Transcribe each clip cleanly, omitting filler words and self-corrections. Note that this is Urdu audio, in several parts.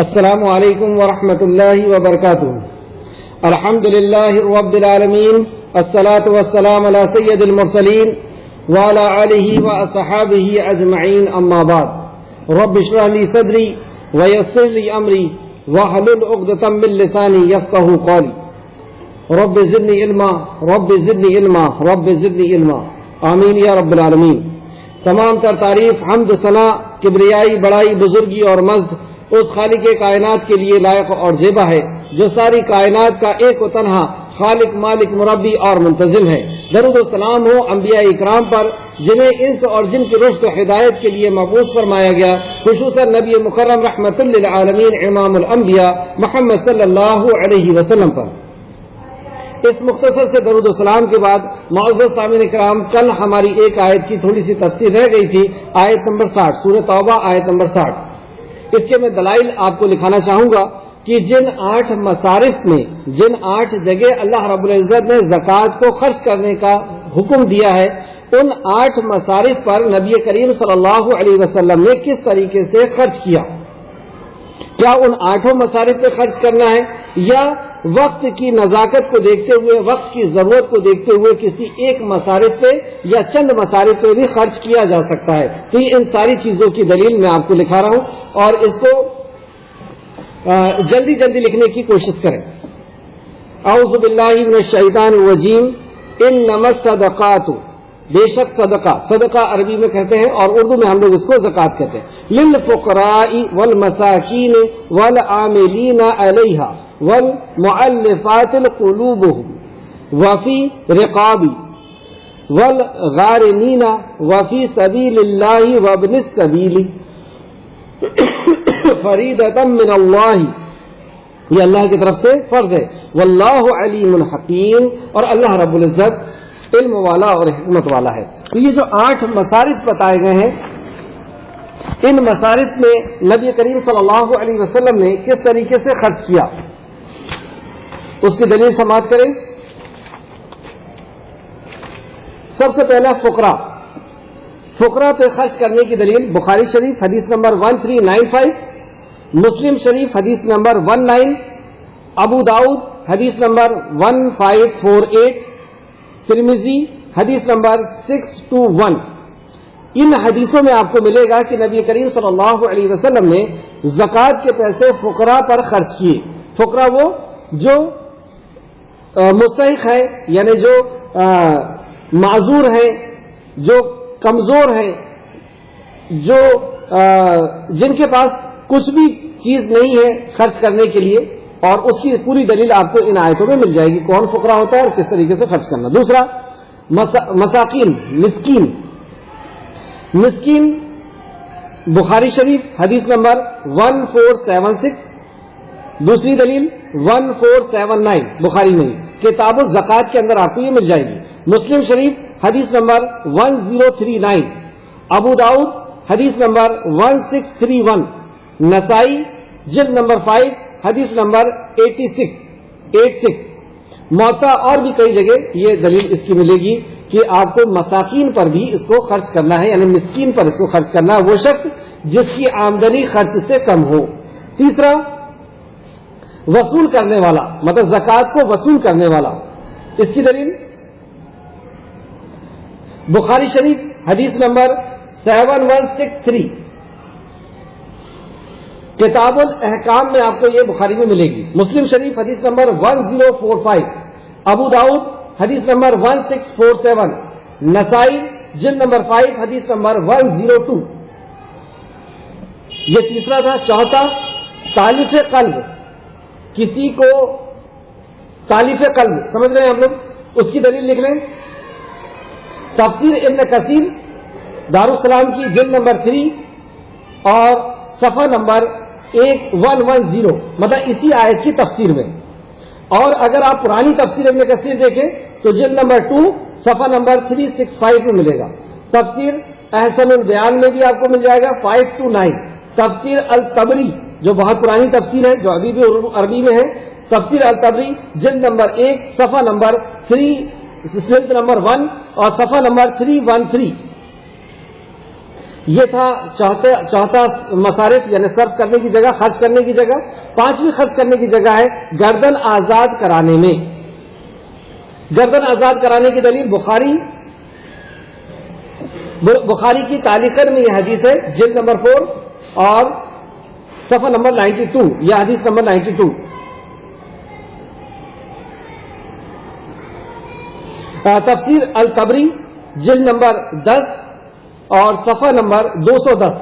السلام علیکم ورحمۃ اللہ وبرکاتہ. الحمد للہ رب العالمین الصلاۃ والسلام علی سید المرسلین وعلی آلہ واصحابہ اجمعین. اما بعد رب اشرح لی صدری ویسر لی امری واحلل عقدۃ من لسانی یفقہوا قولی. رب زدنی علما رب زدنی علما رب زدنی علما. آمین یا رب العالمین. تمام تر تعریف حمد ثنا کبریائی بڑائی بزرگی اور مجد اس خالق کائنات کے لیے لائق اور زیبا ہے جو ساری کائنات کا ایک و تنہا خالق مالک مربی اور منتظم ہے. درود و سلام ہو انبیاء اکرام پر جنہیں انس اور جن کی رشد و ہدایت کے لیے مبعوث فرمایا گیا، خصوصاً نبی مکرم رحمت للعالمین امام الانبیاء محمد صلی اللہ علیہ وسلم پر. اس مختصر سے درود و سلام کے بعد معزز سامعین کرام، کل ہماری ایک آیت کی تھوڑی سی تفسیر رہ گئی تھی، آیت نمبر 60 سورہ توبہ آیت نمبر 60. اس کے میں دلائل آپ کو لکھانا چاہوں گا کہ جن 8 مصارف میں جن 8 جگہ اللہ رب العزت نے زکوٰۃ کو خرچ کرنے کا حکم دیا ہے، ان 8 مصارف پر نبی کریم صلی اللہ علیہ وسلم نے کس طریقے سے خرچ کیا. کیا ان 8 مصارف پہ خرچ کرنا ہے یا وقت کی نزاکت کو دیکھتے ہوئے، وقت کی ضرورت کو دیکھتے ہوئے کسی ایک مصارف پہ یا چند مصارف پہ بھی خرچ کیا جا سکتا ہے؟ تو ان ساری چیزوں کی دلیل میں آپ کو لکھا رہا ہوں اور اس کو جلدی جلدی لکھنے کی کوشش کریں. اعوذ باللہ من الشیطان الرجیم. انما الصدقات، بے شک صدقہ عربی میں کہتے ہیں اور اردو میں ہم لوگ اس کو زکوٰۃ کہتے ہیں. للفقراء والمساکین والعاملین علیہا والمؤلفات قلوبهم وفی رقاب والغارمین وفی سبیل اللہ وابن السبیل فریضۃ من اللہ، یہ اللہ کی طرف سے فرض ہے. واللہ علیم حکیم، اور اللہ رب العزت علم والا اور حکمت والا ہے. تو یہ جو 8 مصارف بتائے گئے ہیں، ان مصارف میں نبی کریم صلی اللہ علیہ وسلم نے کس طریقے سے خرچ کیا، اس کی دلیل سماعت کریں. سب سے پہلا فقراء پہ خرچ کرنے کی دلیل بخاری شریف حدیث نمبر 1395، مسلم شریف حدیث نمبر 19، ابو داؤد حدیث نمبر 1548، ترمذی حدیث نمبر 621. ان حدیثوں میں آپ کو ملے گا کہ نبی کریم صلی اللہ علیہ وسلم نے زکوٰۃ کے پیسے فقراء پر خرچ کیے. فقراء وہ جو مستحق ہے، یعنی جو معذور ہے، جو کمزور ہے، جو جن کے پاس کچھ بھی چیز نہیں ہے خرچ کرنے کے لیے، اور اس کی پوری دلیل آپ کو ان آیتوں میں مل جائے گی کون فقراء ہوتا ہے اور کس طریقے سے خرچ کرنا. دوسرا مساکین، مسکین بخاری شریف حدیث نمبر 1476، دوسری دلیل 1479 بخاری میں کتاب الزکوٰۃ کے اندر آپ کو یہ مل جائے گی. مسلم شریف حدیث نمبر 1039، ابو داؤد حدیث نمبر 1631، نسائی جلد نمبر 5 حدیث نمبر 86. موطا اور بھی کئی جگہ یہ دلیل اس کی ملے گی کہ آپ کو مساکین پر بھی اس کو خرچ کرنا ہے، یعنی مسکین پر اس کو خرچ کرنا ہے، وہ شخص جس کی آمدنی خرچ سے کم ہو. تیسرا وصول کرنے والا، مطلب زکوٰۃ کو وصول کرنے والا. اس کی دلیل بخاری شریف حدیث نمبر 7163، کتاب الاحکام میں آپ کو یہ بخاری میں ملے گی. مسلم شریف حدیث نمبر 1045، ابو داؤد حدیث نمبر 1647، نسائی جلد نمبر 5 حدیث نمبر 102. یہ تیسرا تھا. چوتھا تالیف قلب، کسی کو تالیف قلب سمجھ رہے ہیں ہم لوگ، اس کی دلیل لکھ لیں. تفسیر ابن کثیر دارالسلام کی جلد نمبر 3 اور صفحہ نمبر 110، مطلب اسی آیت کی تفسیر میں. اور اگر آپ پرانی تفسیر ابن کثیر دیکھیں تو جلد نمبر 2 صفحہ نمبر 365 میں ملے گا. تفسیر احسن البیان میں بھی آپ کو مل جائے گا 529. تفسیر الطبری جو بہت پرانی تفسیر ہے، جو ابھی بھی عربی میں ہے، تفسیر الطبری جلد نمبر 1 صفحہ نمبر 3 جلد نمبر 1 اور صفحہ نمبر 313. یہ تھا چوتھا مصارف یعنی صرف کرنے کی جگہ، خرچ کرنے کی جگہ. پانچویں خرچ کرنے کی جگہ ہے گردن آزاد کرانے میں. گردن آزاد کرانے کی دلیل بخاری کی تالیخر میں یہ حدیث ہے، جلد نمبر 4 اور صفحہ نمبر 92. یہ حدیث نمبر 92. تفسیر الطبری جلد نمبر 10 اور صفحہ نمبر 210.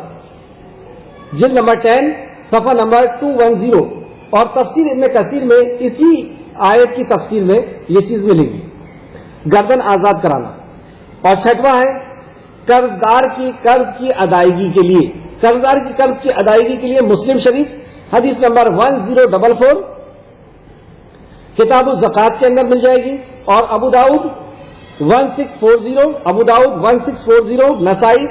جلد نمبر 10 صفحہ نمبر 210. اور تفسیر ابن کثیر میں اسی آیت کی تفسیر میں یہ چیز ملے گی، گردن آزاد کرانا. اور چھٹواں ہے قرضدار کی قرض کی ادائیگی کے لیے. قرضدار کی قرض کی ادائیگی کے لیے مسلم شریف حدیث نمبر 1044 کتاب الزکات کے اندر مل جائے گی، اور ابو داؤد 1640 نسائی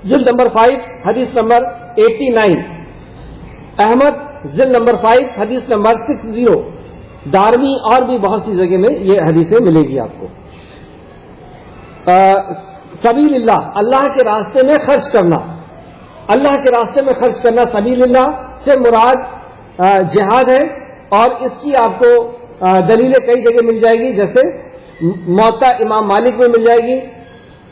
جلد نمبر 5 حدیث نمبر 89، احمد جلد نمبر 5 حدیث نمبر 60، دارمی اور بھی بہت سی جگہ میں یہ حدیثیں ملے گی آپ کو. سبیل اللہ، اللہ کے راستے میں خرچ کرنا. اللہ کے راستے میں خرچ کرنا سبیل اللہ سے مراد جہاد ہے، اور اس کی آپ کو دلیلیں کئی جگہ مل جائے گی، جیسے موطا امام مالک میں مل جائے گی،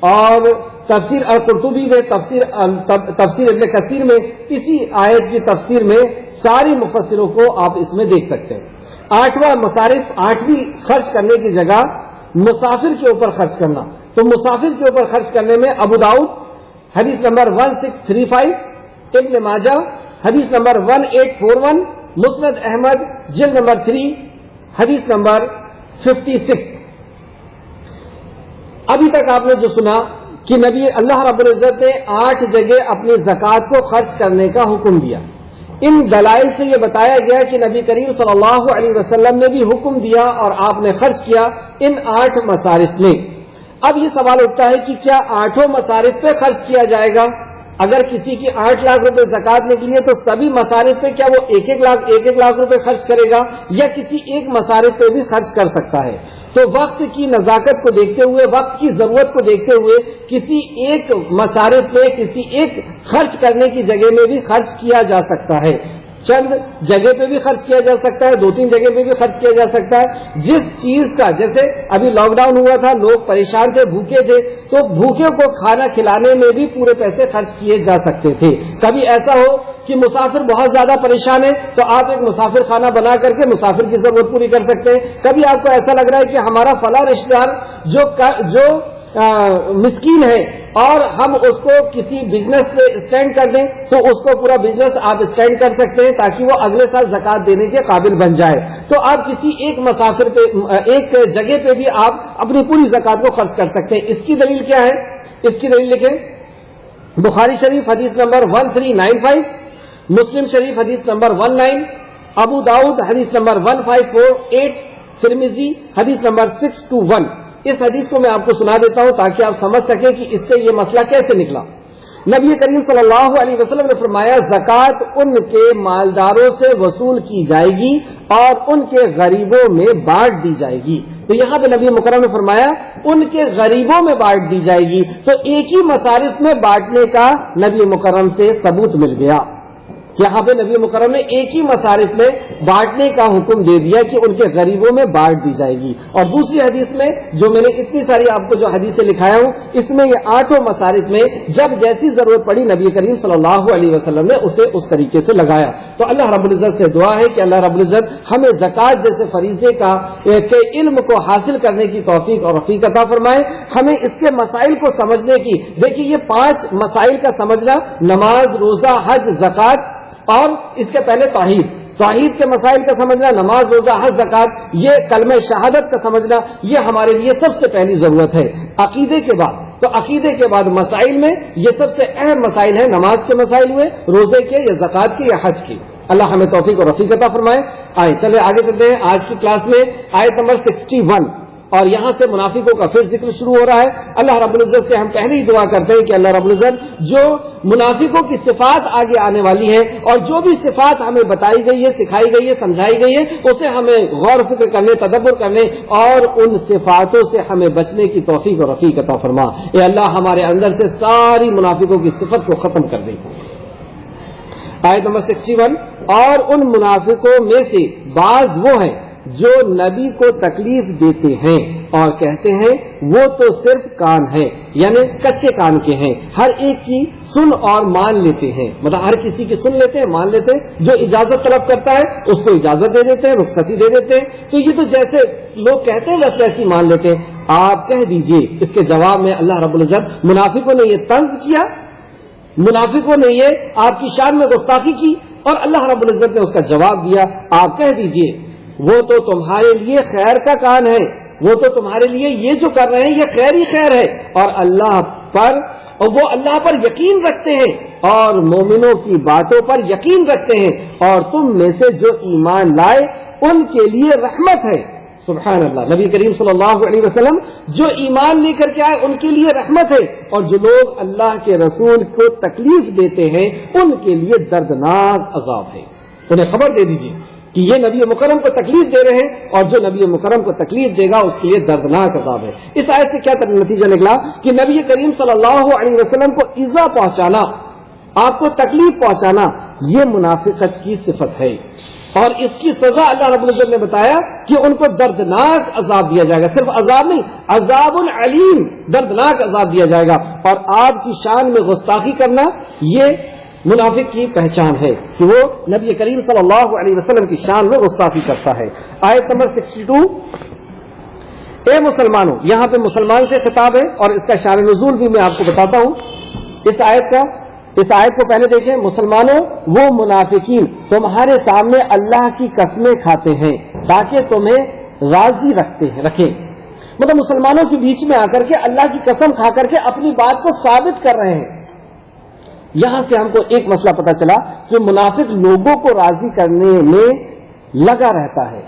اور تفسیر القرطبی میں، تفسیر ابن کثیر میں، اسی آیت کی تفسیر میں ساری مفسروں کو آپ اس میں دیکھ سکتے ہیں. آٹھواں مصارف، آٹھویں خرچ کرنے کی جگہ مسافر کے اوپر خرچ کرنا. تو مسافر کے اوپر خرچ کرنے میں ابو داؤد حدیث نمبر 1635، ابن ماجہ حدیث نمبر 1841، مسند احمد جلد نمبر 3 حدیث نمبر 56. ابھی تک آپ نے جو سنا کہ نبی اللہ رب العزت نے 8 جگہ اپنی زکوٰۃ کو خرچ کرنے کا حکم دیا. ان دلائل سے یہ بتایا گیا کہ نبی کریم صلی اللہ علیہ وسلم نے بھی حکم دیا اور آپ نے خرچ کیا ان 8 مصارف میں. اب یہ سوال اٹھتا ہے کہ کیا 8 مصارف پہ خرچ کیا جائے گا؟ اگر کسی کی 8 لاکھ روپے زکوٰۃ نکلی ہے تو سبھی مصارف پہ کیا وہ 1 لاکھ روپے خرچ کرے گا، یا کسی ایک مصارف پہ بھی خرچ کر سکتا ہے؟ تو وقت کی نزاکت کو دیکھتے ہوئے، وقت کی ضرورت کو دیکھتے ہوئے کسی ایک مصارف پہ، کسی ایک خرچ کرنے کی جگہ میں بھی خرچ کیا جا سکتا ہے. چند جگہ پہ بھی خرچ کیا جا سکتا ہے، 2-3 جگہ پہ بھی خرچ کیا جا سکتا ہے. جس چیز کا، جیسے ابھی لاک ڈاؤن ہوا تھا، لوگ پریشان تھے، بھوکے تھے، تو بھوکے کو کھانا کھلانے میں بھی پورے پیسے خرچ کیے جا سکتے تھے. کبھی ایسا ہو کہ مسافر بہت زیادہ پریشان ہے تو آپ ایک مسافر خانہ بنا کر کے مسافر کی ضرورت پوری کر سکتے ہیں. کبھی آپ کو ایسا لگ رہا ہے کہ ہمارا فلاں رشتہ دار جو مسکین ہے اور ہم اس کو کسی بزنس سے اسٹینڈ کر دیں تو اس کو پورا بزنس آپ اسٹینڈ کر سکتے ہیں تاکہ وہ اگلے سال زکوٰۃ دینے کے قابل بن جائے. تو آپ کسی ایک مسافر پہ، ایک جگہ پہ بھی آپ اپنی پوری زکوٰۃ کو خرچ کر سکتے ہیں. اس کی دلیل کیا ہے؟ اس کی دلیل لکھیں، بخاری شریف حدیث نمبر 1395، مسلم شریف حدیث نمبر 19، ابو داؤد حدیث نمبر 1548، ترمذی حدیث نمبر 621. اس حدیث کو میں آپ کو سنا دیتا ہوں تاکہ آپ سمجھ سکیں کہ اس سے یہ مسئلہ کیسے نکلا. نبی کریم صلی اللہ علیہ وسلم نے فرمایا زکوٰۃ ان کے مالداروں سے وصول کی جائے گی اور ان کے غریبوں میں بانٹ دی جائے گی. تو یہاں پہ نبی مکرم نے فرمایا ان کے غریبوں میں بانٹ دی جائے گی. تو ایک ہی مصارف میں بانٹنے کا نبی مکرم سے ثبوت مل گیا. یہاں پہ نبی مکرم نے ایک ہی مصارف میں بانٹنے کا حکم دے دیا کہ ان کے غریبوں میں بانٹ دی جائے گی. اور دوسری حدیث میں جو میں نے اتنی ساری آپ کو جو حدیثیں لکھایا ہوں، اس میں یہ 8 مصارف میں جب جیسی ضرورت پڑی نبی کریم صلی اللہ علیہ وسلم نے اسے اس طریقے سے لگایا. تو اللہ رب العزت سے دعا ہے کہ اللہ رب العزت ہمیں زکوٰۃ جیسے فریضے کا کے علم کو حاصل کرنے کی توفیق اور رفیق عطا فرمائے. ہمیں اس کے مسائل کو سمجھنے کی، دیکھیے یہ 5 مسائل کا سمجھنا، نماز، روزہ، حج، زکوٰۃ، اور اس کے پہلے توحید کے مسائل کا سمجھنا، نماز، روزہ، حج، زکوٰۃ، یہ کلمہ شہادت کا سمجھنا، یہ ہمارے لیے سب سے پہلی ضرورت ہے عقیدے کے بعد. تو عقیدے کے بعد مسائل میں یہ سب سے اہم مسائل ہیں. نماز کے مسائل ہوئے، روزے کے یا زکوٰۃ کے یا حج کے. اللہ ہمیں توفیق اور رفیق عطا فرمائے. آئے چلے آگے چلتے ہیں. آج کی کلاس میں آیت نمبر 61 اور یہاں سے منافقوں کا پھر ذکر شروع ہو رہا ہے. اللہ رب العزت سے ہم پہلے ہی دعا کرتے ہیں کہ اللہ رب العزت جو منافقوں کی صفات آگے آنے والی ہے اور جو بھی صفات ہمیں بتائی گئی ہے، سکھائی گئی ہے، سمجھائی گئی ہے، اسے ہمیں غور فکر کرنے، تدبر کرنے اور ان صفاتوں سے ہمیں بچنے کی توفیق اور رفیق عطا فرما. اے اللہ ہمارے اندر سے ساری منافقوں کی صفت کو ختم کر دے. آیت نمبر 61. اور ان منافقوں میں سے بعض وہ ہیں جو نبی کو تکلیف دیتے ہیں اور کہتے ہیں وہ تو صرف کان ہے، یعنی کچے کان کے ہیں، ہر ایک کی سن اور مان لیتے ہیں. مطلب ہر کسی کی سن لیتے ہیں، مان لیتے ہیں، جو اجازت طلب کرتا ہے اس کو اجازت دے دیتے ہیں، رخصتی دے دیتے ہیں. تو یہ تو جیسے لوگ کہتے ہیں ویسے ایسی مان لیتے ہیں. آپ کہہ دیجئے اس کے جواب میں اللہ رب العزت منافقوں نے یہ طنز کیا، منافقوں نے یہ آپ کی شان میں گستاخی کی اور اللہ رب العزت نے اس کا جواب دیا. آپ کہہ دیجئے وہ تو تمہارے لیے خیر کا کان ہے، وہ تو تمہارے لیے یہ جو کر رہے ہیں یہ خیر ہی خیر ہے، اور وہ اللہ پر یقین رکھتے ہیں اور مومنوں کی باتوں پر یقین رکھتے ہیں، اور تم میں سے جو ایمان لائے ان کے لیے رحمت ہے. سبحان اللہ. نبی کریم صلی اللہ علیہ وسلم جو ایمان لے کر کے آئے ان کے لیے رحمت ہے، اور جو لوگ اللہ کے رسول کو تکلیف دیتے ہیں ان کے لیے دردناک عذاب ہے. انہیں خبر دے دیجیے کہ یہ نبی مکرم کو تکلیف دے رہے ہیں اور جو نبی مکرم کو تکلیف دے گا اس کے لیے دردناک عذاب ہے. اس آیت سے کیا نتیجہ نکلا کہ نبی کریم صلی اللہ علیہ وسلم کو ایذا پہنچانا، آپ کو تکلیف پہنچانا، یہ منافقت کی صفت ہے، اور اس کی سزا اللہ رب العزت نے بتایا کہ ان کو دردناک عذاب دیا جائے گا. صرف عذاب نہیں، عذاب العلیم، دردناک عذاب دیا جائے گا. اور آپ کی شان میں گستاخی کرنا یہ منافق کی پہچان ہے کہ وہ نبی کریم صلی اللہ علیہ وسلم کی شان میں گستاخی کرتا ہے. آیت نمبر 62. اے مسلمانوں، یہاں پہ مسلمان سے خطاب ہے اور اس کا شان نزول بھی میں آپ کو بتاتا ہوں. اس آیت کو پہلے دیکھیں. مسلمانوں، وہ منافقین تمہارے سامنے اللہ کی قسمیں کھاتے ہیں تاکہ تمہیں راضی رکھیں. مطلب مسلمانوں کے بیچ میں آ کر کے اللہ کی قسم کھا کر کے اپنی بات کو ثابت کر رہے ہیں. یہاں سے ہم کو ایک مسئلہ پتا چلا کہ منافق لوگوں کو راضی کرنے میں لگا رہتا ہے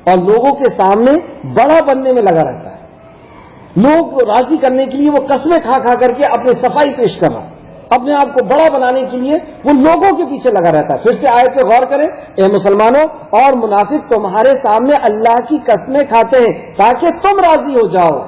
اور لوگوں کے سامنے بڑا بننے میں لگا رہتا ہے. لوگ کو راضی کرنے کے لیے وہ قسمیں کھا کھا کر کے اپنی صفائی پیش کر رہا ہے، اپنے آپ کو بڑا بنانے کے لیے وہ لوگوں کے پیچھے لگا رہتا ہے. پھر سے آیت پہ غور کریں. اے مسلمانوں، اور منافق تمہارے سامنے اللہ کی قسمیں کھاتے ہیں تاکہ تم راضی ہو جاؤ.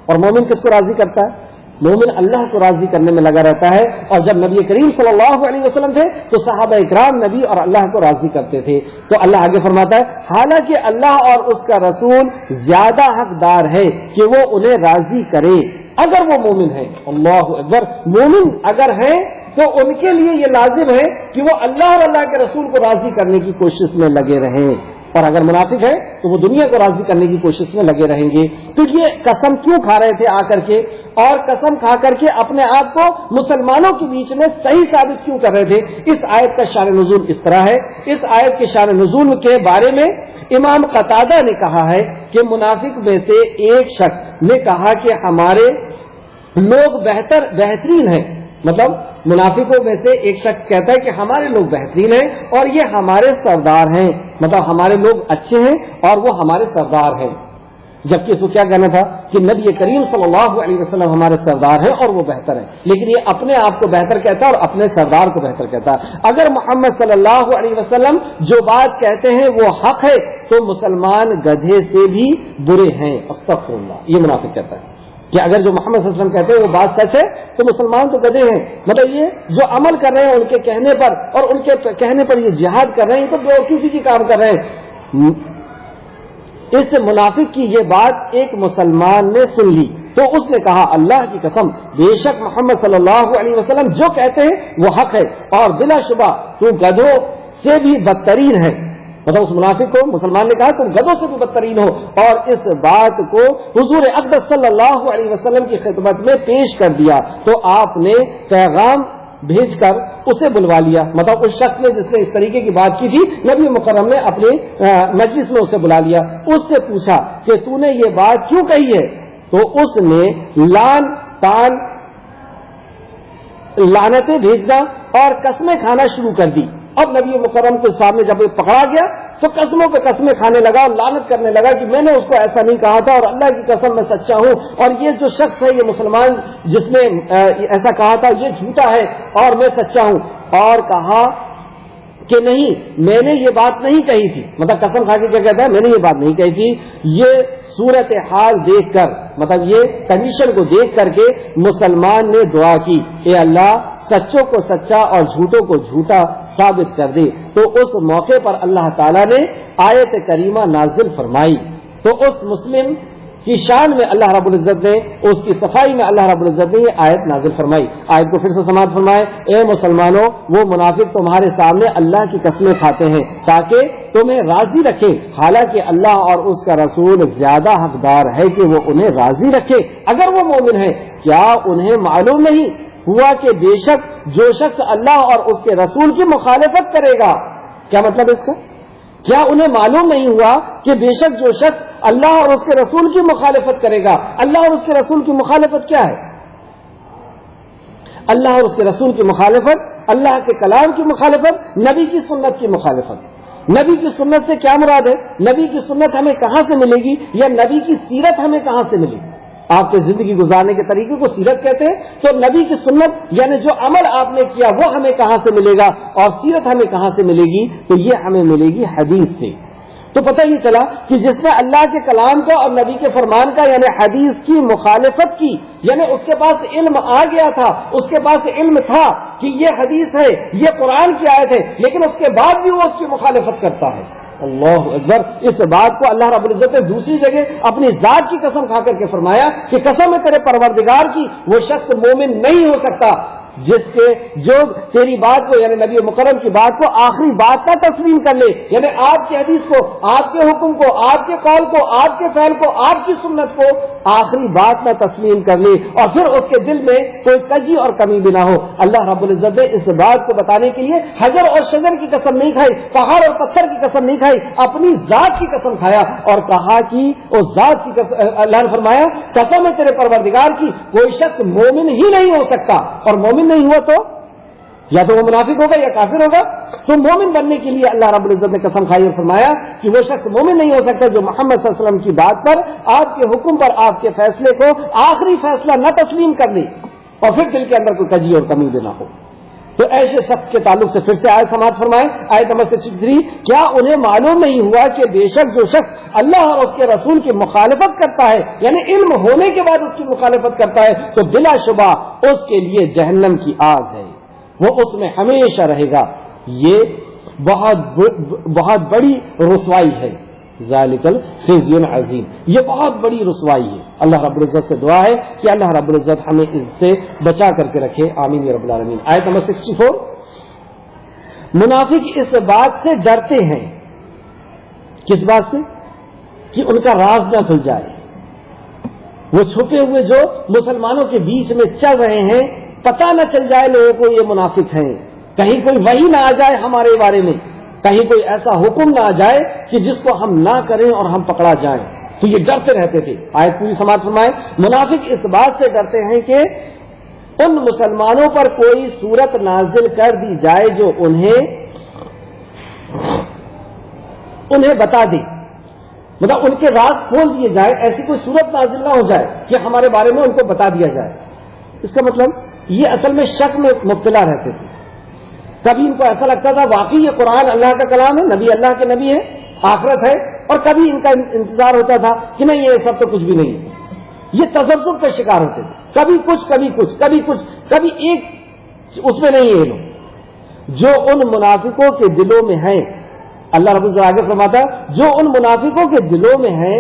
اور مومن کس کو راضی کرتا ہے؟ مومن اللہ کو راضی کرنے میں لگا رہتا ہے. اور جب نبی کریم صلی اللہ علیہ وسلم تھے تو صحابہ اکرام نبی اور اللہ کو راضی کرتے تھے. تو اللہ آگے فرماتا ہے حالانکہ اللہ اور اس کا رسول زیادہ حقدار ہے کہ وہ انہیں راضی کرے اگر وہ مومن ہیں. اللہ اکبر. مومن اگر ہیں تو ان کے لیے یہ لازم ہے کہ وہ اللہ اور اللہ کے رسول کو راضی کرنے کی کوشش میں لگے رہیں، اور اگر منافق ہے تو وہ دنیا کو راضی کرنے کی کوشش میں لگے رہیں گے. تو یہ قسم کیوں کھا رہے تھے آ کر کے، اور قسم کھا کر کے اپنے آپ کو مسلمانوں کے بیچ میں صحیح ثابت کیوں کر رہے تھے؟ اس آیت کا شان نزول اس طرح ہے. اس آیت کے شان نزول کے بارے میں امام قتادہ نے کہا ہے کہ منافق میں سے ایک شخص نے کہا کہ ہمارے لوگ بہترین ہیں. مطلب منافقوں میں سے ایک شخص کہتا ہے کہ ہمارے لوگ بہترین ہیں اور یہ ہمارے سردار ہیں. مطلب ہمارے لوگ اچھے ہیں اور وہ ہمارے سردار ہیں. جبکہ اس کو کیا کہنا تھا کہ نبی کریم صلی اللہ علیہ وسلم ہمارے سردار ہیں اور وہ بہتر ہیں. لیکن یہ اپنے آپ کو بہتر کہتا ہے اور اپنے سردار کو بہتر کہتا ہے. اگر محمد صلی اللہ علیہ وسلم جو بات کہتے ہیں وہ حق ہے تو مسلمان گدھے سے بھی برے ہیں. استغفر اللہ. یہ منافق کہتا ہے کہ اگر جو محمد صلی اللہ علیہ وسلم کہتے ہیں وہ بات سچ ہے تو مسلمان تو گدھے ہیں. مطلب یہ جو عمل کر رہے ہیں ان کے کہنے پر اور ان کے کہنے پر یہ جہاد کر رہے ہیں تو بیوقوفی کی کام کر رہے ہیں. اس منافق کی یہ بات ایک مسلمان نے سن لی تو اس نے کہا اللہ کی قسم بے شک محمد صلی اللہ علیہ وسلم جو کہتے ہیں وہ حق ہے اور بلا شبہ تو گدھوں سے بھی بدترین ہے. مطلب اس منافق کو مسلمان نے کہا تم گدھوں سے بھی بدترین ہو. اور اس بات کو حضور اقدس صلی اللہ علیہ وسلم کی خدمت میں پیش کر دیا تو آپ نے پیغام بھیج کر اسے بلوا لیا. مطلب اس شخص نے جس نے اس طریقے کی بات کی تھی نبی مکرم نے اپنے مجلس میں اسے بلا لیا. اس سے پوچھا کہ تو نے یہ بات کیوں کہی ہے؟ تو اس نے لعنتیں بھیجنا اور قسمیں کھانا شروع کر دی. اب نبی مکرم کے سامنے جب پکڑا گیا تو قسموں پہ قسمیں کھانے لگا اور لعنت کرنے لگا کہ میں نے اس کو ایسا نہیں کہا تھا اور اللہ کی قسم میں سچا ہوں، اور یہ جو شخص ہے، یہ مسلمان جس نے ایسا کہا تھا، یہ جھوٹا ہے اور میں سچا ہوں. اور کہا کہ نہیں، میں نے یہ بات نہیں کہی تھی. مطلب قسم کھا کے کیا کہتا ہے، میں نے یہ بات نہیں کہی تھی. یہ صورت حال دیکھ کر، مطلب یہ کنڈیشن کو دیکھ کر کے مسلمان نے دعا کی، اے اللہ سچوں کو سچا اور جھوٹوں کو جھوٹا ثابت کر دے. تو اس موقع پر اللہ تعالیٰ نے آیت کریمہ نازل فرمائی. تو اس مسلم کی شان میں اللہ رب العزت نے، اس کی صفائی میں اللہ رب العزت نے یہ آیت نازل فرمائی. آیت کو پھر سے سماعت فرمائے، اے مسلمانوں، وہ منافق تمہارے سامنے اللہ کی قسمیں کھاتے ہیں تاکہ تمہیں راضی رکھے، حالانکہ اللہ اور اس کا رسول زیادہ حقدار ہے کہ وہ انہیں راضی رکھے اگر وہ مومن ہیں. کیا انہیں معلوم نہیں ہوا کہ بے شک جو شخص اللہ اور اس کے رسول کی مخالفت کرے گا، کیا مطلب اس کا؟ کیا انہیں معلوم نہیں ہوا کہ بے شک جو شخص اللہ اور اس کے رسول کی مخالفت کرے گا؟ اللہ اور اس کے رسول کی مخالفت کیا ہے؟ اللہ اور اس کے رسول کی مخالفت، اللہ کے کلام کی مخالفت، نبی کی سنت کی مخالفت. نبی کی سنت سے کیا مراد ہے؟ نبی کی سنت ہمیں کہاں سے ملے گی، یا نبی کی سیرت ہمیں کہاں سے ملے گی؟ آپ کے زندگی گزارنے کے طریقے کو سیرت کہتے ہیں. تو نبی کی سنت یعنی جو عمل آپ نے کیا وہ ہمیں کہاں سے ملے گا، اور سیرت ہمیں کہاں سے ملے گی؟ تو یہ ہمیں ملے گی حدیث سے. تو پتہ یہ چلا کہ جس نے اللہ کے کلام کا اور نبی کے فرمان کا یعنی حدیث کی مخالفت کی، یعنی اس کے پاس علم آ گیا تھا، اس کے پاس علم تھا کہ یہ حدیث ہے، یہ قرآن کی آیت ہے، لیکن اس کے بعد بھی وہ اس کی مخالفت کرتا ہے. اللہ اکبر. اس بات کو اللہ رب العزت نے دوسری جگہ اپنی ذات کی قسم کھا کر کے فرمایا کہ قسم ہے تیرے پروردگار کی، وہ شخص مومن نہیں ہو سکتا جس کے جو تیری بات کو یعنی نبی مکرم کی بات کو آخری بات کا تسلیم کر لے، یعنی آپ کی حدیث کو، آپ کے حکم کو، آپ کے قول کو، آپ کے فعل کو، آپ کی سنت کو آخری بات کا تسلیم کر لے، اور پھر اس کے دل میں کوئی کجی اور کمی بھی نہ ہو. اللہ رب العزت نے اس بات کو بتانے کے لیے حجر اور شجر کی قسم نہیں کھائی، پہاڑ اور پتھر کی قسم نہیں کھائی، اپنی ذات کی قسم کھایا اور کہا کہ اس ذات کی قسم، اللہ نے فرمایا قسم ہے تیرے پروردگار کی، کوئی شخص مومن ہی نہیں ہو سکتا، اور مومن نہیں ہوا تو یا تو وہ منافق ہوگا یا کافر ہوگا. تو مومن بننے کے لیے اللہ رب العزت نے قسم کھائی اور فرمایا کہ وہ شخص مومن نہیں ہو سکتا جو محمد صلی اللہ علیہ وسلم کی بات پر، آپ کے حکم پر، آپ کے فیصلے کو آخری فیصلہ نہ تسلیم کر لے اور پھر دل کے اندر کوئی کجی اور کمی بھی نہ ہو. تو ایسے شخص کے تعلق سے پھر سے آیت سماعت فرمائے، آیت نمبر 63، کیا انہیں معلوم نہیں ہوا کہ بے شک جو شخص اللہ اور اس کے رسول کی مخالفت کرتا ہے، یعنی علم ہونے کے بعد اس کی مخالفت کرتا ہے، تو بلا شبہ اس کے لیے جہنم کی آگ ہے، وہ اس میں ہمیشہ رہے گا. یہ بہت بڑی رسوائی ہے. ذالک الخزي العظیم، یہ بہت بڑی رسوائی ہے. اللہ رب العزت سے دعا ہے کہ اللہ رب العزت ہمیں اس سے بچا کر کے رکھے، آمین یا رب العالمین. آیت نمبر 64، منافق اس بات سے ڈرتے ہیں، کس بات سے؟ کہ ان کا راز نہ کھل جائے. وہ چھپے ہوئے جو مسلمانوں کے بیچ میں چل رہے ہیں، پتہ نہ چل جائے لوگوں کو یہ منافق ہیں، کہیں کوئی وحی نہ آ جائے ہمارے بارے میں، کہیں کوئی ایسا حکم نہ آ جائے کہ جس کو ہم نہ کریں اور ہم پکڑا جائیں. تو یہ ڈرتے رہتے تھے. آیت پوری سماعت فرمائے، منافق اس بات سے ڈرتے ہیں کہ ان مسلمانوں پر کوئی صورت نازل کر دی جائے جو انہیں بتا دے، مطلب ان کے راز کھول دیے جائے، ایسی کوئی صورت نازل نہ ہو جائے کہ ہمارے بارے میں ان کو بتا دیا جائے. اس کا مطلب یہ اصل میں شک میں مبتلا رہتے تھے. کبھی ان کو ایسا لگتا تھا واقعی یہ قرآن اللہ کا کلام ہے، نبی اللہ کے نبی ہے، آخرت ہے، اور کبھی ان کا انتظار ہوتا تھا کہ نہیں یہ سب تو کچھ بھی نہیں ہے. یہ تذبذب کا شکار ہوتے تھے، کبھی کچھ کبھی کچھ کبھی کچھ، کبھی ایک اس میں نہیں ہے لوگ جو ان منافقوں کے دلوں میں ہیں. اللہ رب العزت آگے فرماتا جو ان منافقوں کے دلوں میں ہیں،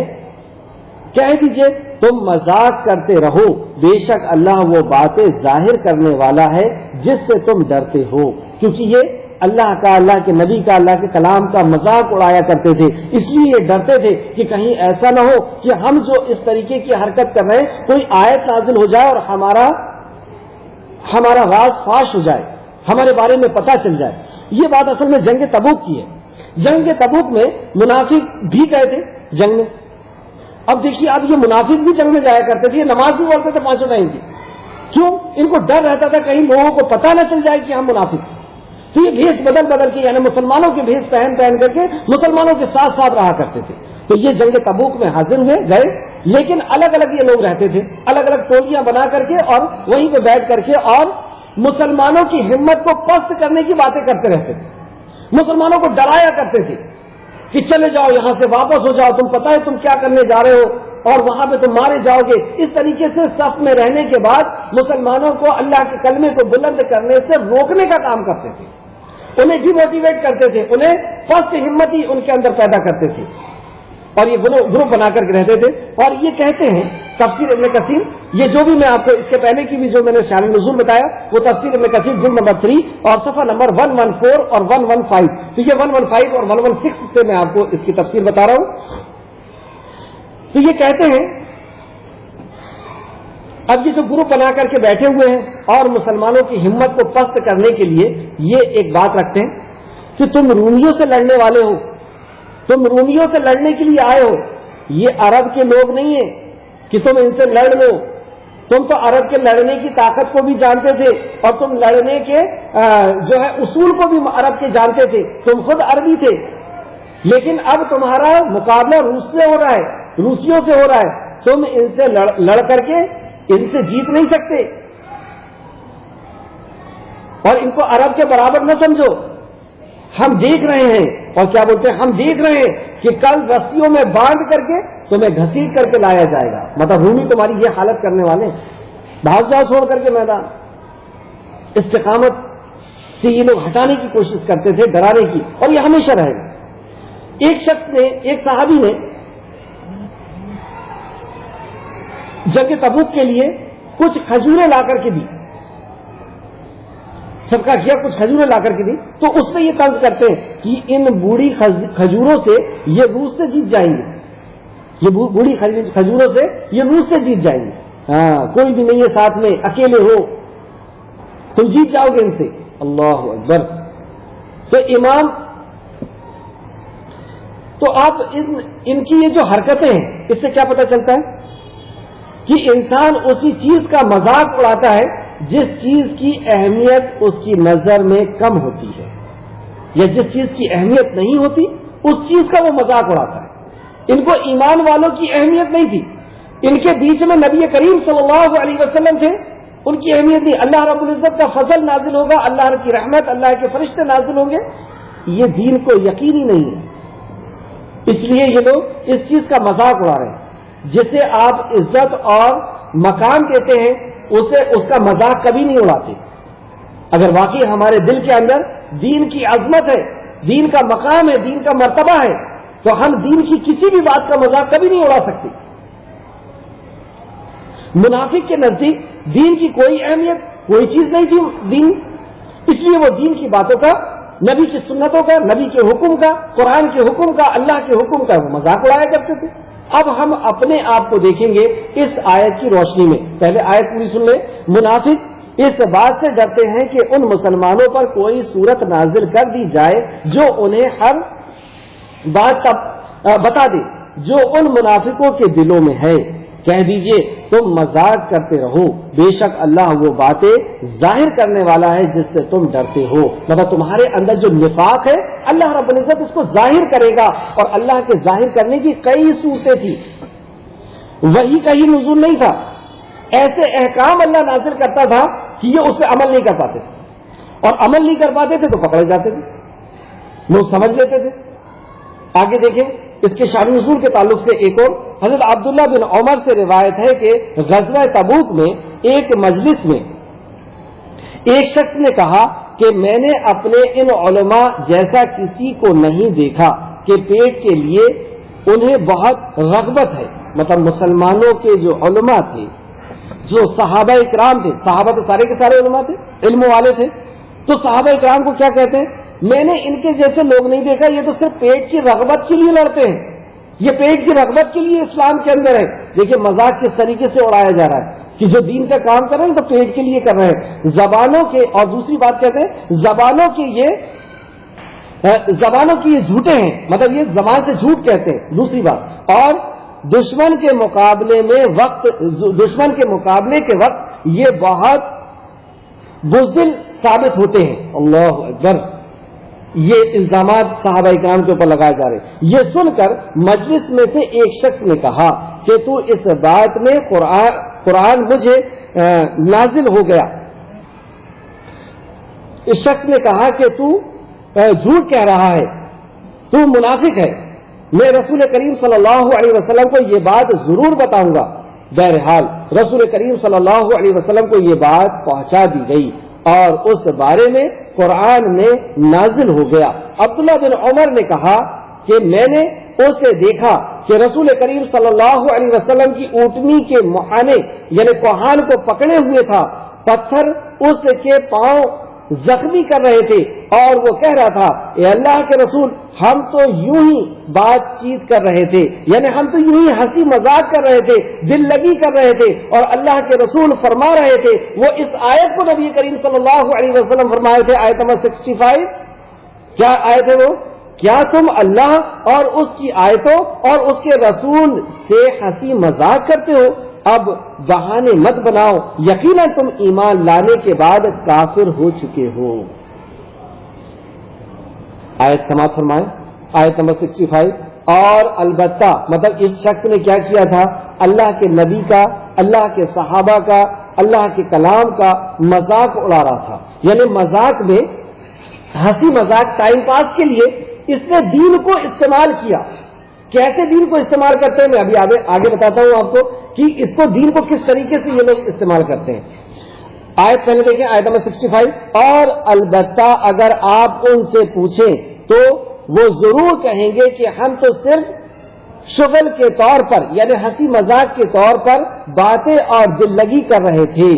کہہ دیجئے تم مذاق کرتے رہو، بے شک اللہ وہ باتیں ظاہر کرنے والا ہے جس سے تم ڈرتے ہو. کیونکہ یہ اللہ کا، اللہ کے نبی کا، اللہ کے کلام کا مذاق اڑایا کرتے تھے، اس لیے یہ ڈرتے تھے کہ کہیں ایسا نہ ہو کہ ہم جو اس طریقے کی حرکت کر رہے ہیں کوئی آیت نازل ہو جائے اور ہمارا راز فاش ہو جائے، ہمارے بارے میں پتہ چل جائے. یہ بات اصل میں جنگ تبوک کی ہے. جنگ تبوک میں منافق بھی گئے تھے جنگ میں. اب دیکھیے اب یہ منافق بھی جنگ میں جایا کرتے تھے، نماز بھی پڑھتے تھے 5 ٹائم کی. کیوں؟ ان کو ڈر رہتا تھا کہیں لوگوں کو پتہ نہ چل جائے کہ ہم منافق ہیں. تو یہ بھیس بدل بدل کے یعنی مسلمانوں کے بھیس پہن کر کے مسلمانوں کے ساتھ ساتھ رہا کرتے تھے. تو یہ جنگ تبوک میں حاضر ہوئے گئے، لیکن الگ الگ یہ لوگ رہتے تھے، الگ الگ ٹولیاں بنا کر کے اور وہیں پہ بیٹھ کر کے اور مسلمانوں کی ہمت کو پست کرنے کی باتیں کرتے رہتے تھے. مسلمانوں کو ڈرایا کرتے تھے کہ چلے جاؤ یہاں سے، واپس ہو جاؤ، تم پتہ ہے تم کیا کرنے جا رہے ہو اور وہاں پہ تم مارے جاؤ گے. اس طریقے سے صف میں رہنے کے بعد مسلمانوں کو اللہ کے کلمے کو بلند کرنے سے روکنے کا کام کرتے تھے، انہیں ڈی موٹیویٹ کرتے تھے، انہیں پست ہمتی ان کے اندر پیدا کرتے تھے اور یہ گروپ بنا کر کے رہتے تھے. اور یہ کہتے ہیں تفسیر ابن کثیر، یہ جو بھی میں آپ کو اس سے پہلے کی بھی جو میں نے شان نزول بتایا وہ تفسیر ابن کثیر جلد نمبر 3 اور صفحہ نمبر 114 اور 115، تو یہ 115 اور 116 سے میں آپ کو اس کی تفسیر بتا رہا ہوں. تو یہ کہتے ہیں اب یہ جو گروپ بنا کر کے بیٹھے ہوئے ہیں اور مسلمانوں کی ہمت کو پست کرنے کے لیے یہ ایک بات رکھتے ہیں کہ تم رومیوں سے لڑنے والے ہو، تم رومیوں سے لڑنے کے لیے آئے ہو، یہ عرب کے لوگ نہیں ہیں کہ تم ان سے لڑ لو. تم تو عرب کے لڑنے کی طاقت کو بھی جانتے تھے اور تم لڑنے کے جو ہے اصول کو بھی عرب کے جانتے تھے، تم خود عربی تھے، لیکن اب تمہارا مقابلہ روس سے ہو رہا ہے، روسیوں سے ہو رہا ہے، تم ان سے لڑ کر کے ان سے جیت نہیں سکتے اور ان کو عرب کے برابر نہ سمجھو. ہم دیکھ رہے ہیں اور کیا بولتے ہیں، ہم دیکھ رہے ہیں کہ کل رسیوں میں باندھ کر کے تمہیں گھسیٹ کر کے لایا جائے گا. مطلب رومی تمہاری یہ حالت کرنے والے ہیں، بھاگ جاؤ چھوڑ کر کے میدان. استقامت سے یہ لوگ ہٹانے کی کوشش کرتے تھے، ڈرانے کی، اور یہ ہمیشہ رہے گا. ایک شخص نے، ایک صحابی نے جنگ تبوک کے لیے کچھ کھجوریں لا کر کے دی، سب کا کیا کچھ کھجوریں لا کر کے دی. تو اس میں یہ طرز کرتے ہیں کہ ان بوڑھی کھجوروں سے یہ روس سے جیت جائیں گے، یہ بوڑھی کھجوروں سے یہ روس سے جیت جائیں گے. ہاں کوئی بھی نہیں ہے ساتھ میں، اکیلے ہو، تم جیت جاؤ گے ان سے. اللہ اکبر. تو امام، تو آپ ان کی یہ جو حرکتیں ہیں اس سے کیا پتہ چلتا ہے کہ انسان اسی چیز کا مذاق اڑاتا ہے جس چیز کی اہمیت اس کی نظر میں کم ہوتی ہے، یا جس چیز کی اہمیت نہیں ہوتی اس چیز کا وہ مذاق اڑاتا ہے. ان کو ایمان والوں کی اہمیت نہیں تھی، ان کے بیچ میں نبی کریم صلی اللہ علیہ وسلم تھے، ان کی اہمیت نہیں. اللہ رب العزت کا فضل نازل ہوگا، اللہ کی رحمت، اللہ کے فرشتے نازل ہوں گے، یہ دین کو یقینی نہیں ہے. اس لیے یہ لوگ اس چیز کا مذاق اڑا رہے ہیں. جسے آپ عزت اور مقام کہتے ہیں اسے اس کا مذاق کبھی نہیں اڑاتے. اگر واقعی ہمارے دل کے اندر دین کی عظمت ہے، دین کا مقام ہے، دین کا مرتبہ ہے، تو ہم دین کی کسی بھی بات کا مذاق کبھی نہیں اڑا سکتے. منافق کے نزدیک دین کی کوئی اہمیت، کوئی چیز نہیں تھی دین، اس لیے وہ دین کی باتوں کا، نبی کی سنتوں کا، نبی کے حکم کا، قرآن کے حکم کا، اللہ کے حکم کا وہ مذاق اڑایا کرتے تھے. اب ہم اپنے آپ کو دیکھیں گے اس آیت کی روشنی میں. پہلے آیت پوری سن لیں. منافق اس بات سے ڈرتے ہیں کہ ان مسلمانوں پر کوئی صورت نازل کر دی جائے جو انہیں ہر بات بتا دے جو ان منافقوں کے دلوں میں ہے. کہہ دیجئے تم مذاق کرتے رہو، بے شک اللہ وہ باتیں ظاہر کرنے والا ہے جس سے تم ڈرتے ہو. مطلب تمہارے اندر جو نفاق ہے اللہ رب العزت اس کو ظاہر کرے گا، اور اللہ کے ظاہر کرنے کی کئی صورتیں تھی. وہی کا ہی نزول نہیں تھا، ایسے احکام اللہ نازل کرتا تھا کہ یہ اس پہ عمل نہیں کر پاتے تھے، اور عمل نہیں کر پاتے تھے تو پکڑے جاتے تھے، لوگ سمجھ لیتے تھے. آگے دیکھیں اس کے شان نزول کے تعلق سے ایک اور حضرت عبداللہ بن عمر سے روایت ہے کہ غزوہ تبوک میں ایک مجلس میں ایک شخص نے کہا کہ میں نے اپنے ان علماء جیسا کسی کو نہیں دیکھا کہ پیٹ کے لیے انہیں بہت رغبت ہے. مطلب مسلمانوں کے جو علماء تھے، جو صحابہ اکرام تھے، صحابہ تو سارے کے سارے علماء تھے، علم والے تھے، تو صحابہ اکرام کو کیا کہتے ہیں، میں نے ان کے جیسے لوگ نہیں دیکھا، یہ تو صرف پیٹ کی رغبت کے لیے لڑتے ہیں، یہ پیٹ کی رغبت کے لیے اسلام کے اندر ہے. دیکھیں مذاق کس طریقے سے اڑایا جا رہا ہے کہ جو دین کا کام کر رہے ہیں تو پیٹ کے لیے کر رہے ہیں. زبانوں کے، اور دوسری بات کہتے ہیں زبانوں کی یہ جھوٹے ہیں، مطلب یہ زبان سے جھوٹ کہتے ہیں. دوسری بات، اور دشمن کے مقابلے کے وقت یہ بہت بزدل ثابت ہوتے ہیں. اللہ اکبر. یہ الزامات صحابہ کرام کے اوپر لگائے جا رہے ہیں. یہ سن کر مجلس میں سے ایک شخص نے کہا کہ تو اس بات میں قرآن مجھے نازل ہو گیا. اس شخص نے کہا کہ تو جھوٹ کہہ رہا ہے, تو منافق ہے. میں رسول کریم صلی اللہ علیہ وسلم کو یہ بات ضرور بتاؤں گا. بہرحال رسول کریم صلی اللہ علیہ وسلم کو یہ بات پہنچا دی گئی اور اس بارے میں قرآن میں نازل ہو گیا. عبداللہ بن عمر نے کہا کہ میں نے اسے دیکھا کہ رسول کریم صلی اللہ علیہ وسلم کی اونٹنی کے مہانے یعنی کوہان کو پکڑے ہوئے تھا. پتھر اس کے پاؤں زخمی کر رہے تھے اور وہ کہہ رہا تھا اے اللہ کے رسول ہم تو یوں ہی بات چیت کر رہے تھے, یعنی ہم تو یوں ہی ہنسی مذاق کر رہے تھے, دل لگی کر رہے تھے. اور اللہ کے رسول فرما رہے تھے, وہ اس آیت کو نبی کریم صلی اللہ علیہ وسلم فرمائے تھے, آیت نمبر 65. کیا آیت ہے وہ؟ کیا تم اللہ اور اس کی آیتوں اور اس کے رسول سے ہنسی مذاق کرتے ہو؟ اب بہانے مت بناؤ, یقیناً تم ایمان لانے کے بعد کافر ہو چکے ہو. آیت سماعت فرمائے, آیت نمبر 65. اور البتہ مطلب اس شخص نے کیا کیا تھا؟ اللہ کے نبی کا, اللہ کے صحابہ کا, اللہ کے کلام کا مذاق اڑا رہا تھا. یعنی مذاق میں ہنسی مذاق ٹائم پاس کے لیے اس نے دین کو استعمال کیا. کیسے دین کو استعمال کرتے ہیں میں ابھی آگے بتاتا ہوں آپ کو کہ اس کو دین کو کس طریقے سے یہ لوگ استعمال کرتے ہیں. آیت پہلے دیکھیں, آیت نمبر 65. اور البتہ اگر آپ ان سے پوچھیں تو وہ ضرور کہیں گے کہ ہم تو صرف شغل کے طور پر یعنی ہنسی مذاق کے طور پر باتیں اور دل لگی کر رہے تھے.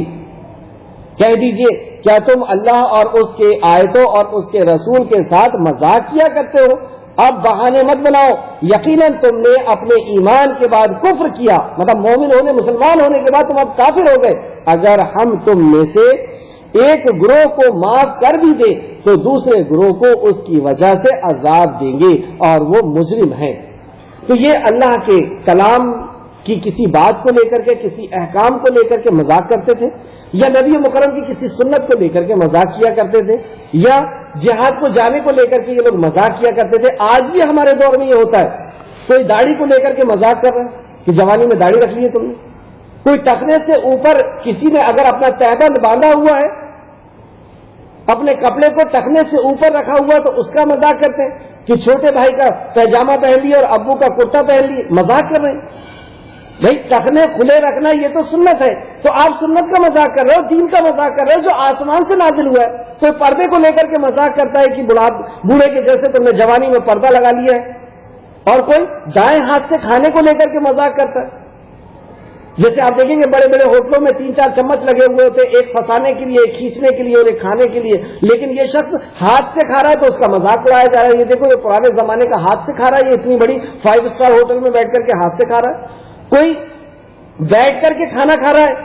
کہہ دیجئے کیا تم اللہ اور اس کے آیتوں اور اس کے رسول کے ساتھ مذاق کیا کرتے ہو؟ اب بہانے مت بناؤ, یقیناً تم نے اپنے ایمان کے بعد کفر کیا, مطلب مومن ہونے مسلمان ہونے کے بعد تم اب کافر ہو گئے. اگر ہم تم میں سے ایک گروہ کو معاف کر بھی دیں تو دوسرے گروہ کو اس کی وجہ سے عذاب دیں گے اور وہ مجرم ہیں. تو یہ اللہ کے کلام کی کسی بات کو لے کر کے, کسی احکام کو لے کر کے مذاق کرتے تھے, یا نبی مکرم کی کسی سنت کو لے کر کے مذاق کیا کرتے تھے, یا جہاد کو جانے کو لے کر کے یہ لوگ مذاق کیا کرتے تھے. آج بھی ہمارے دور میں یہ ہوتا ہے, کوئی داڑھی کو لے کر کے مذاق کر رہا ہے کہ جوانی میں داڑھی رکھ لی ہے تم نے. کوئی ٹکنے سے اوپر کسی نے اگر اپنا تہبند باندھا ہوا ہے, اپنے کپڑے کو ٹکنے سے اوپر رکھا ہوا تو اس کا مذاق کرتے ہیں کہ چھوٹے بھائی کا پیجامہ پہن لیے اور ابو کا کرتا پہن لیے, مذاق کر رہے ہیں. بھائی ٹکنے کھلے رکھنا یہ تو سنت ہے, تو آپ سنت کا مذاق کر رہے ہو, دین کا مذاق کر رہے ہو جو آسمان سے نازل ہوا ہے. کوئی پردے کو لے کر کے مذاق کرتا ہے کہ بوڑھے کے جیسے تم نے جوانی میں پردہ لگا لیا ہے, اور کوئی دائیں ہاتھ سے کھانے کو لے کر کے مذاق کرتا ہے. جیسے آپ دیکھیں گے بڑے بڑے ہوٹلوں میں 3-4 چمچ لگے ہوئے ہوتے, ایک پھنسانے کے لیے, ایک کھینچنے کے لیے اور ایک کھانے کے لیے, لیکن یہ شخص ہاتھ سے کھا رہا ہے تو اس کا مذاق اڑایا جا رہا ہے. یہ دیکھو یہ پرانے زمانے کا ہاتھ سے کھا رہا ہے, یہ اتنی بڑی 5 اسٹار ہوٹل میں بیٹھ کر کے ہاتھ سے کھا رہا ہے. کوئی بیٹھ کر کے کھانا کھا رہا ہے,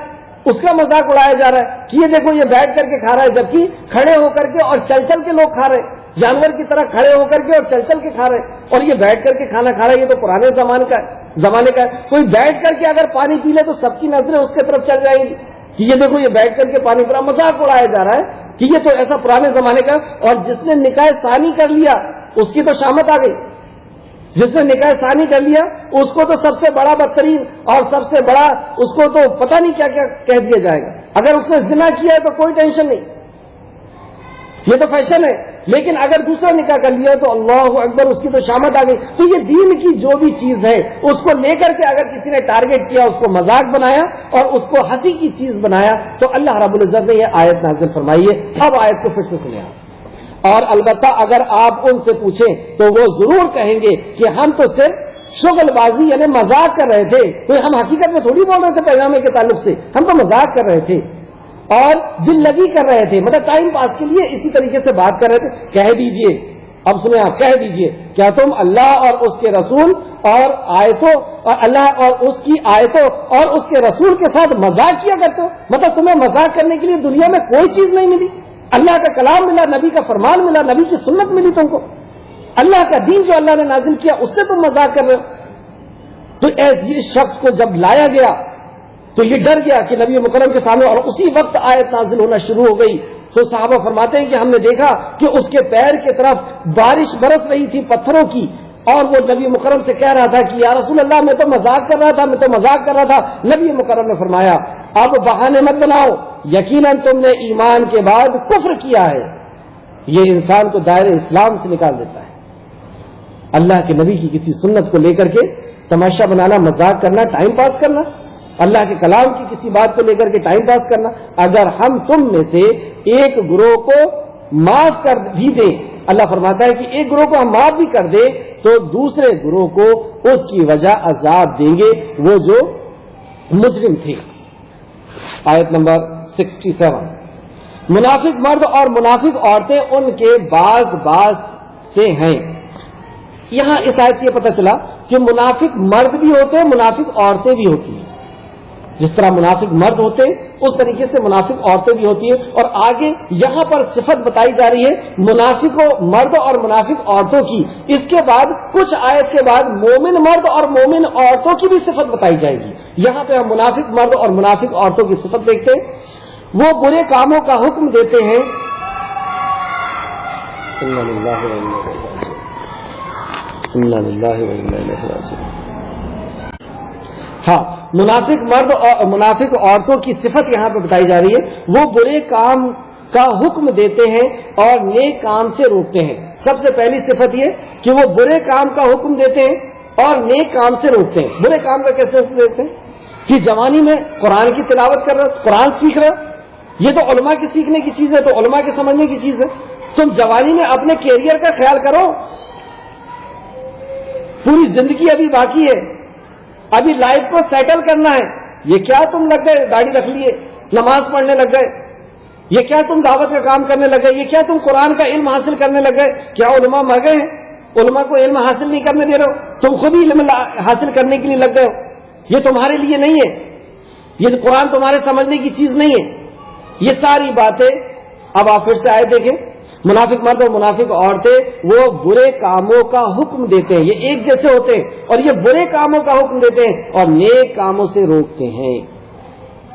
اس کا مذاق اڑایا جا رہا ہے کہ یہ دیکھو یہ بیٹھ کر کے کھا رہا ہے, جبکہ کھڑے ہو کر کے اور چل چل کے لوگ کھا رہے ہیں, جانور کی طرح کھڑے ہو کر کے اور چل چل کے کھا رہے ہیں, اور یہ بیٹھ کر کے کھانا کھا رہا ہے. یہ تو پرانے زمانے کا ہے. کوئی بیٹھ کر کے اگر پانی پی لے تو سب کی نظریں اس کے طرف چل جائیں گی کہ یہ دیکھو یہ بیٹھ کر کے پانی پی رہا. مذاق اڑایا جا رہا ہے کہ یہ تو ایسا پرانے زمانے کا. اور جس نے نکاح ثانی کر لیا اس کی تو شامت آ گئی, جس نے نکاح ثانی کر لیا اس کو تو سب سے بڑا بدترین اور سب سے بڑا, اس کو تو پتہ نہیں کیا کیا کہہ دیا جائے گا. اگر اس نے زنا کیا ہے تو کوئی ٹینشن نہیں, یہ تو فیشن ہے. لیکن اگر دوسرا نکاح کر لیا تو اللہ اکبر, اس کی تو شامت آ گئی. تو یہ دین کی جو بھی چیز ہے اس کو لے کر کے اگر کسی نے ٹارگٹ کیا, اس کو مذاق بنایا اور اس کو ہنسی کی چیز بنایا, تو اللہ رب العزت نے یہ آیت نازل فرمائی ہے. اب آیت کو پھر سے سنیں آپ. اور البتہ اگر آپ ان سے پوچھیں تو وہ ضرور کہیں گے کہ ہم تو صرف شغل بازی یعنی مذاق کر رہے تھے, کوئی ہم حقیقت میں تھوڑی بول رہے تھے پیغامے کے تعلق سے, ہم تو مذاق کر رہے تھے اور دل لگی کر رہے تھے, مطلب ٹائم پاس کے لیے اسی طریقے سے بات کر رہے تھے. کہہ دیجئے, اب سنیں آپ, کہہ دیجئے کیا تم اللہ اور اس کے رسول اور آیتوں اور اللہ اور اس کی آیتوں اور اس کے رسول کے ساتھ مذاق کیا کرتے ہو؟ مطلب تمہیں مذاق کرنے کے لیے دنیا میں کوئی چیز نہیں ملی, اللہ کا کلام ملا, نبی کا فرمان ملا, نبی کی سنت ملی تم کو, اللہ کا دین جو اللہ نے نازل کیا اس سے تم مذاق کر رہے ہو. تو اس شخص کو جب لایا گیا تو یہ ڈر گیا کہ نبی مکرم کے سامنے, اور اسی وقت آیت نازل ہونا شروع ہو گئی. تو صحابہ فرماتے ہیں کہ ہم نے دیکھا کہ اس کے پیر کی طرف بارش برس رہی تھی پتھروں کی، اور وہ نبی مکرم سے کہہ رہا تھا کہ یا رسول اللہ میں تو مذاق کر رہا تھا نبی مکرم نے فرمایا اب بہانے مت بناؤ، یقیناً تم نے ایمان کے بعد کفر کیا ہے۔ یہ انسان کو دائرہ اسلام سے نکال دیتا ہے۔ اللہ کے نبی کی کسی سنت کو لے کر کے تماشا بنانا، مذاق کرنا، ٹائم پاس کرنا، اللہ کے کلام کی کسی بات کو لے کر کے ٹائم پاس کرنا۔ اگر ہم تم میں سے ایک گروہ کو معاف کر بھی دیں، اللہ فرماتا ہے کہ ایک گروہ کو ہم معاف بھی کر دیں تو دوسرے گروہ کو اس کی وجہ عذاب دیں گے وہ جو مجرم تھے۔ آیت نمبر 67، منافق مرد اور منافق عورتیں ان کے بعض سے ہیں۔ یہاں اس آیت سے یہ پتہ چلا کہ منافق مرد بھی ہوتے ہیں، منافق عورتیں بھی ہوتی ہیں۔ جس طرح منافق مرد ہوتے ہیں اس طریقے سے منافق عورتیں بھی ہوتی ہیں، اور آگے یہاں پر صفت بتائی جا رہی ہے منافق مرد اور منافق عورتوں کی۔ اس کے بعد کچھ آیت کے بعد مومن مرد اور مومن عورتوں کی بھی صفت بتائی جائے گی۔ یہاں پہ ہم منافق مرد اور منافق عورتوں کی صفت دیکھتے ہیں۔ وہ برے کاموں کا حکم دیتے ہیں، ہاں منافق مرد اور منافق عورتوں کی صفت یہاں پہ بتائی جا رہی ہے۔ وہ برے کام کا حکم دیتے ہیں اور نیک کام سے روکتے ہیں۔ سب سے پہلی صفت یہ کہ وہ برے کام کا حکم دیتے ہیں اور نیک کام سے روکتے ہیں۔ برے کام کا کیسے حکم دیتے ہیں کہ جوانی میں قرآن کی تلاوت کر رہا، قرآن سیکھ رہا، یہ تو علماء کے سیکھنے کی چیز ہے، تو علماء کے سمجھنے کی چیز ہے۔ تم جوانی میں اپنے کیریئر کا خیال کرو، پوری زندگی ابھی باقی ہے، ابھی لائف کو سیٹل کرنا ہے۔ یہ کیا تم لگ گئے داڑھی رکھ لیے، نماز پڑھنے لگ گئے، یہ کیا تم دعوت کا کام کرنے لگ گئے، یہ کیا تم قرآن کا علم حاصل کرنے لگ گئے؟ کیا علماء مر گئے ہیں؟ علماء کو علم حاصل نہیں کرنے دے رہے ہو، تم خود ہی علم حاصل کرنے کے لیے لگ گئے ہو۔ یہ تمہارے لیے نہیں ہے، یہ قرآن تمہارے سمجھنے کی چیز نہیں ہے۔ یہ ساری باتیں اب آپ پھر سے آئے دیکھیں، منافق مرد اور منافق عورتیں وہ برے کاموں کا حکم دیتے ہیں، یہ ایک جیسے ہوتے ہیں، اور یہ برے کاموں کا حکم دیتے ہیں اور نیک کاموں سے روکتے ہیں۔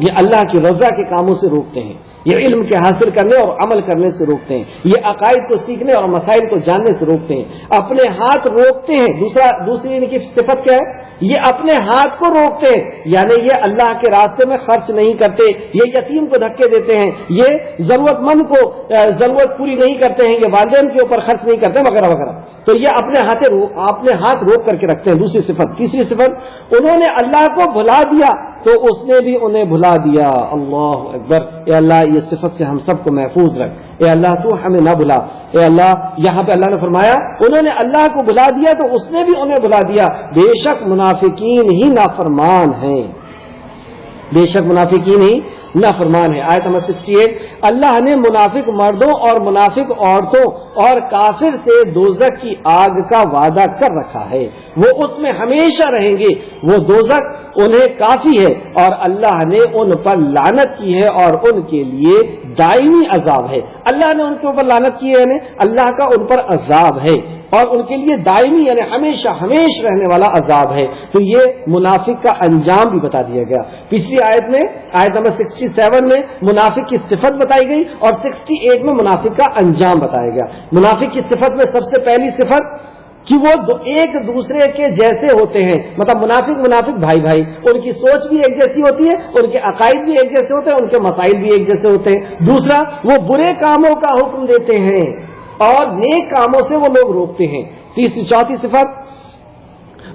یہ اللہ کی رضا کے کاموں سے روکتے ہیں، یہ علم کے حاصل کرنے اور عمل کرنے سے روکتے ہیں، یہ عقائد کو سیکھنے اور مسائل کو جاننے سے روکتے ہیں، اپنے ہاتھ روکتے ہیں۔ دوسری ان کی صفت کیا ہے؟ یہ اپنے ہاتھ کو روکتے ہیں، یعنی یہ اللہ کے راستے میں خرچ نہیں کرتے، یہ یتیم کو دھکے دیتے ہیں، یہ ضرورت مند کو ضرورت پوری نہیں کرتے ہیں، یہ والدین کے اوپر خرچ نہیں کرتے وغیرہ وغیرہ۔ تو یہ اپنے ہاتھ روک کر کے رکھتے ہیں۔ دوسری صفت، تیسری صفت، انہوں نے اللہ کو بھلا دیا تو اس نے بھی انہیں بھلا دیا۔ اللہ اکبر، اے اللہ یہ صفت سے ہم سب کو محفوظ رکھ، اے اللہ تو ہمیں نہ بھلا، اے اللہ۔ یہاں پہ اللہ نے فرمایا انہوں نے اللہ کو بھلا دیا تو اس نے بھی انہیں بھلا دیا، بے شک منافقین ہی نافرمان ہیں، بے شک منافقین ہی نافرمان ہے۔ آیت نمبر 68، اللہ نے منافق مردوں اور منافق عورتوں اور کافر سے دوزخ کی آگ کا وعدہ کر رکھا ہے، وہ اس میں ہمیشہ رہیں گے، وہ دوزخ انہیں کافی ہے، اور اللہ نے ان پر لعنت کی ہے اور ان کے لیے دائمی عذاب ہے۔ اللہ نے ان کے اوپر لعنت کی ہے، یعنی اللہ کا ان پر عذاب ہے، اور ان کے لیے دائمی یعنی ہمیشہ رہنے والا عذاب ہے۔ تو یہ منافق کا انجام بھی بتا دیا گیا۔ پچھلی آیت میں، آیت نمبر 67 میں منافق کی صفت بتائی گئی اور 68 میں منافق کا انجام بتایا گیا۔ منافق کی صفت میں سب سے پہلی صفت کہ وہ ایک دوسرے کے جیسے ہوتے ہیں، مطلب منافق بھائی، ان کی سوچ بھی ایک جیسی ہوتی ہے، ان کے عقائد بھی ایک جیسے ہوتے ہیں، ان کے مسائل بھی ایک جیسے ہوتے ہیں۔ دوسرا، وہ برے کاموں کا حکم دیتے ہیں اور نیک کاموں سے وہ لوگ روکتے ہیں۔ چوتھی صفت،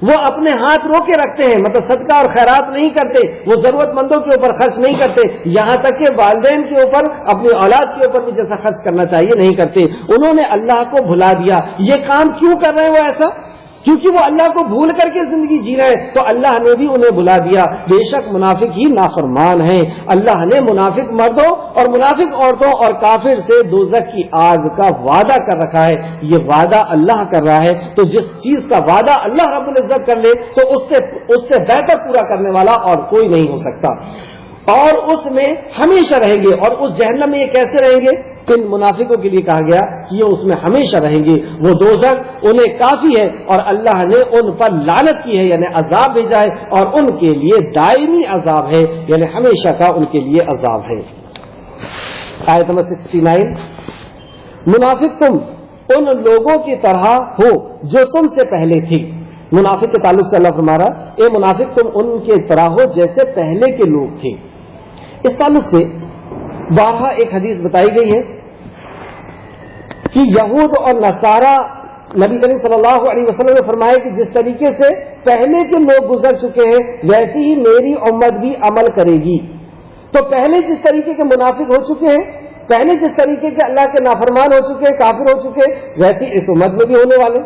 وہ اپنے ہاتھ روکے رکھتے ہیں، مطلب صدقہ اور خیرات نہیں کرتے، وہ ضرورت مندوں کے اوپر خرچ نہیں کرتے، یہاں تک کہ والدین کے اوپر، اپنی اولاد کے اوپر بھی جیسا خرچ کرنا چاہیے نہیں کرتے۔ انہوں نے اللہ کو بھلا دیا۔ یہ کام کیوں کر رہے ہیں وہ ایسا؟ کیونکہ وہ اللہ کو بھول کر کے زندگی جی رہے ہیں، تو اللہ نے بھی انہیں بھلا دیا۔ بے شک منافق ہی نافرمان ہیں۔ اللہ نے منافق مردوں اور منافق عورتوں اور کافر سے دوزخ کی آگ کا وعدہ کر رکھا ہے۔ یہ وعدہ اللہ کر رہا ہے، تو جس چیز کا وعدہ اللہ رب العزت کر لے تو اس سے بہتر پورا کرنے والا اور کوئی نہیں ہو سکتا، اور اس میں ہمیشہ رہیں گے۔ اور اس جہنم میں یہ کیسے رہیں گے؟ ان منافقوں کے لیے کہا گیا کہ یہ اس میں ہمیشہ رہیں گے، وہ دوزخ انہیں کافی ہے، اور اللہ نے ان پر لعنت کی ہے یعنی عذاب بھیجا ہے، اور ان کے لیے دائمی عذاب ہے یعنی ہمیشہ کا ان کے لیے عذاب ہے۔ آیت نمبر 69، منافق تم ان لوگوں کی طرح ہو جو تم سے پہلے تھے. منافق کے تعلق سے اللہ فرما رہا اے منافق تم ان کے طرح ہو جیسے پہلے کے لوگ تھے. اس تعلق سے بارہا ایک حدیث بتائی گئی ہے کہ یہود اور نصارہ، نبی کریم صلی اللہ علیہ وسلم نے فرمایا کہ جس طریقے سے پہلے کے لوگ گزر چکے ہیں ویسے ہی میری امت بھی عمل کرے گی. تو پہلے جس طریقے کے منافق ہو چکے ہیں، پہلے جس طریقے کے اللہ کے نافرمان ہو چکے ہیں، کافر ہو چکے ہیں، ویسے اس امت میں بھی ہونے والے.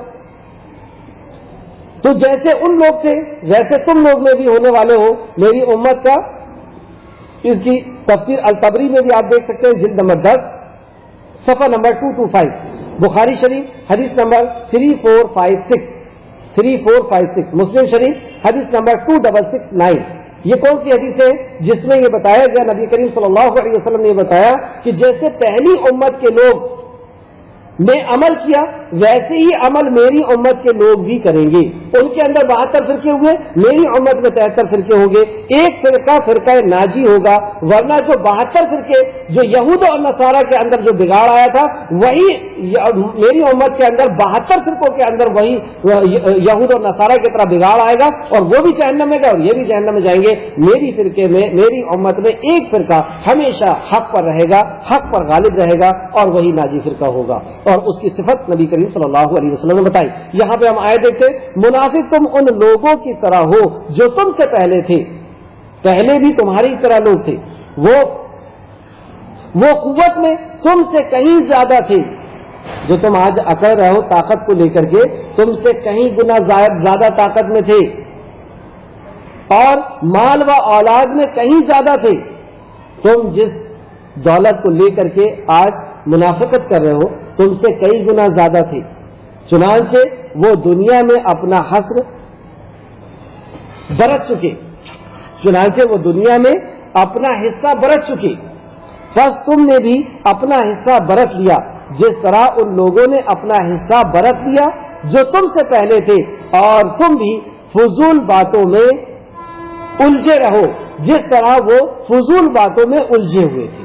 تو جیسے ان لوگ تھے ویسے تم لوگ میں بھی ہونے والے ہو میری امت کا. اس کی تفسیر الطبری میں بھی آپ دیکھ سکتے ہیں، جلد نمبر 10 صفحہ نمبر 225، بخاری شریف حدیث نمبر 3456، مسلم شریف حدیث نمبر 2669. یہ کون سی حدیث ہے جس میں یہ بتایا گیا، نبی کریم صلی اللہ علیہ وسلم نے یہ بتایا کہ جیسے پہلی امت کے لوگ نے عمل کیا ویسے ہی عمل میری امت کے لوگ بھی کریں گے. ان کے اندر 72 فرقے ہوئے، میری امت میں 73 فرقے ہوں گے. ایک فرقہ ناجی ہوگا، ورنہ جو 72 فرقے جو یہود اور نصارہ کے اندر جو بگاڑ آیا تھا وہی میری امت کے اندر 72 فرقوں کے اندر وہی یہود اور نصارہ کی طرح بگاڑ آئے گا، اور وہ بھی جہنم میں گئے اور یہ بھی جہنم میں جائیں گے. میری فرقے میں، میری امت میں ایک فرقہ ہمیشہ حق پر رہے گا، حق پر غالب رہے گا، اور وہی ناجی فرقہ ہوگا. اور اس کی صفت نبی کریم صلی اللہ علیہ وسلم نے بتائی. یہاں پہ ہم آئے دیکھتے منافق تم ان لوگوں کی طرح ہو جو تم سے پہلے تھے. پہلے بھی تمہاری طرح لوگ تھے، وہ قوت میں تم سے کہیں زیادہ تھے. جو تم آج اکڑ رہے ہو طاقت کو لے کر کے، تم سے کہیں گنا زیادہ طاقت میں تھے، اور مال و اولاد میں کہیں زیادہ تھے. تم جس دولت کو لے کر کے آج منافقت کر رہے ہو تم سے کئی گنا زیادہ تھے. چنانچہ وہ دنیا میں اپنا حسر برت چکے، چنانچہ وہ دنیا میں اپنا حصہ برت چکے. بس تم نے بھی اپنا حصہ برت لیا جس طرح ان لوگوں نے اپنا حصہ برت لیا جو تم سے پہلے تھے، اور تم بھی فضول باتوں میں الجھے رہو جس طرح وہ فضول باتوں میں الجھے ہوئے تھے.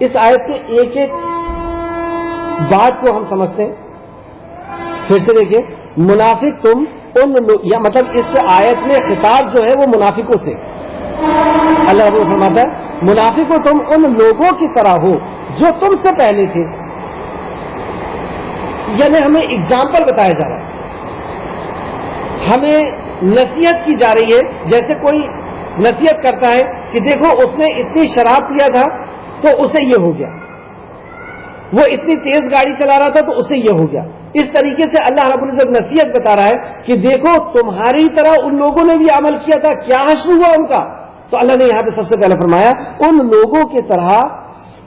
اس آیت کے ایک ایک بات کو ہم سمجھتے ہیں. پھر سے دیکھیں، منافق تم ان یا مطلب اس آیت میں خطاب جو ہے وہ منافقوں سے. اللہ رب فرماتا ہے منافقوں تم ان لوگوں کی طرح ہو جو تم سے پہلے تھے. یعنی ہمیں اگزامپل بتایا جا رہا ہے، ہمیں نصیحت کی جا رہی ہے. جیسے کوئی نصیحت کرتا ہے کہ دیکھو اس نے اتنی شراب پیا تھا تو اسے یہ ہو گیا، وہ اتنی تیز گاڑی چلا رہا تھا تو اسے یہ ہو گیا. اس طریقے سے اللہ رب العزت نصیحت بتا رہا ہے کہ دیکھو تمہاری طرح ان لوگوں نے بھی عمل کیا تھا، کیا حشر ہوا ان کا. تو اللہ نے یہاں پہ سب سے پہلے فرمایا ان لوگوں کی طرح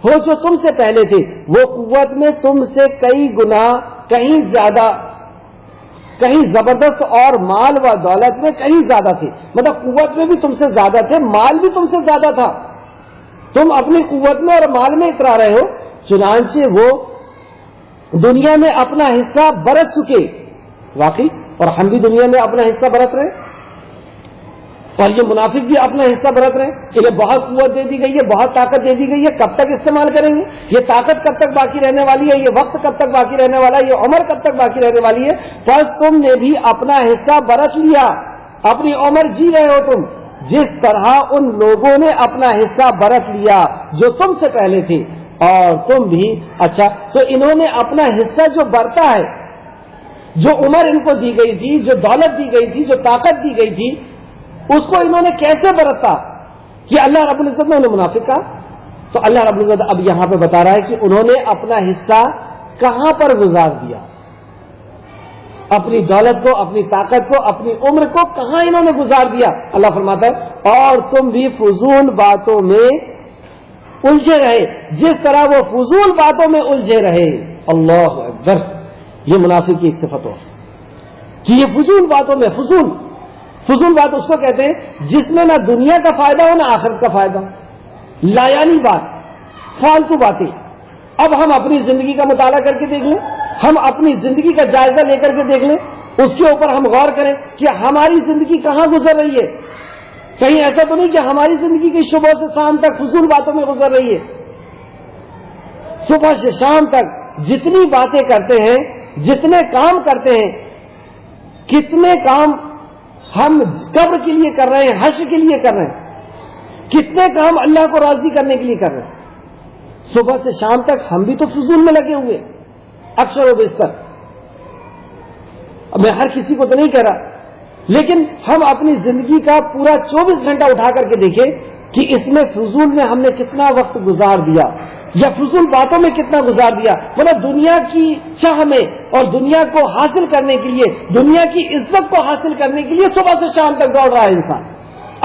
ہو جو تم سے پہلے تھے، وہ قوت میں تم سے کئی گنا، کہیں زیادہ، کہیں زبردست، اور مال و دولت میں کہیں زیادہ تھے. مطلب قوت میں بھی تم سے زیادہ تھے، مال بھی تم سے زیادہ تھا. تم اپنی قوت میں اور مال میں اترا رہے ہو. چنانچہ وہ دنیا میں اپنا حصہ برت چکے. واقعی، اور ہم بھی دنیا میں اپنا حصہ برت رہے، اور یہ منافق بھی اپنا حصہ برت رہے. انہیں بہت قوت دے دی گئی ہے، بہت طاقت دے دی گئی ہے. کب تک استعمال کریں گے؟ یہ طاقت کب تک باقی رہنے والی ہے؟ یہ وقت کب تک باقی رہنے والا ہے؟ یہ عمر کب تک باقی رہنے والی ہے؟ بس تم نے بھی اپنا حصہ برت لیا، اپنی عمر جی رہے ہو تم جس طرح ان لوگوں نے اپنا حصہ برت لیا جو تم سے پہلے تھے، اور تم بھی. اچھا، تو انہوں نے اپنا حصہ جو برتا ہے، جو عمر ان کو دی گئی تھی، جو دولت دی گئی تھی، جو طاقت دی گئی تھی، اس کو انہوں نے کیسے برتا کہ اللہ رب العزت نے انہیں منافق کہا؟ تو اللہ رب العزت اب یہاں پہ بتا رہا ہے کہ انہوں نے اپنا حصہ کہاں پر گزار دیا، اپنی دولت کو، اپنی طاقت کو، اپنی عمر کو کہاں انہوں نے گزار دیا. اللہ فرماتا ہے اور تم بھی فضول باتوں میں الجھے رہے جس طرح وہ فضول باتوں میں الجھے رہے. اللہ اکبر. یہ منافق کی ایک صفت ہو کہ یہ فضول باتوں میں، فضول بات اس کو کہتے ہیں جس میں نہ دنیا کا فائدہ ہو نہ آخرت کا فائدہ، لایانی بات، فالتو باتیں. اب ہم اپنی زندگی کا مطالعہ کر کے دیکھ لیں، ہم اپنی زندگی کا جائزہ لے کر کے دیکھ لیں، اس کے اوپر ہم غور کریں کہ ہماری زندگی کہاں گزر رہی ہے. کہیں ایسا تو نہیں کہ ہماری زندگی کی صبح سے شام تک فضول باتوں میں گزر رہی ہے. صبح سے شام تک جتنی باتیں کرتے ہیں، جتنے کام کرتے ہیں، کتنے کام ہم قبر کے لیے کر رہے ہیں، حشر کے لیے کر رہے ہیں، کتنے کام اللہ کو راضی کرنے کے لیے کر رہے ہیں۔ صبح سے شام تک ہم بھی تو فضول میں لگے ہوئے اکثر و بیشتر۔ اب میں ہر کسی کو تو نہیں کہہ رہا، لیکن ہم اپنی زندگی کا پورا 24 گھنٹہ اٹھا کر کے دیکھیں کہ اس میں فضول میں ہم نے کتنا وقت گزار دیا، یا فضول باتوں میں کتنا گزار دیا۔ مطلب دنیا کی چاہ میں اور دنیا کو حاصل کرنے کے لیے، دنیا کی عزت کو حاصل کرنے کے لیے صبح سے شام تک دوڑ رہا ہے انسان،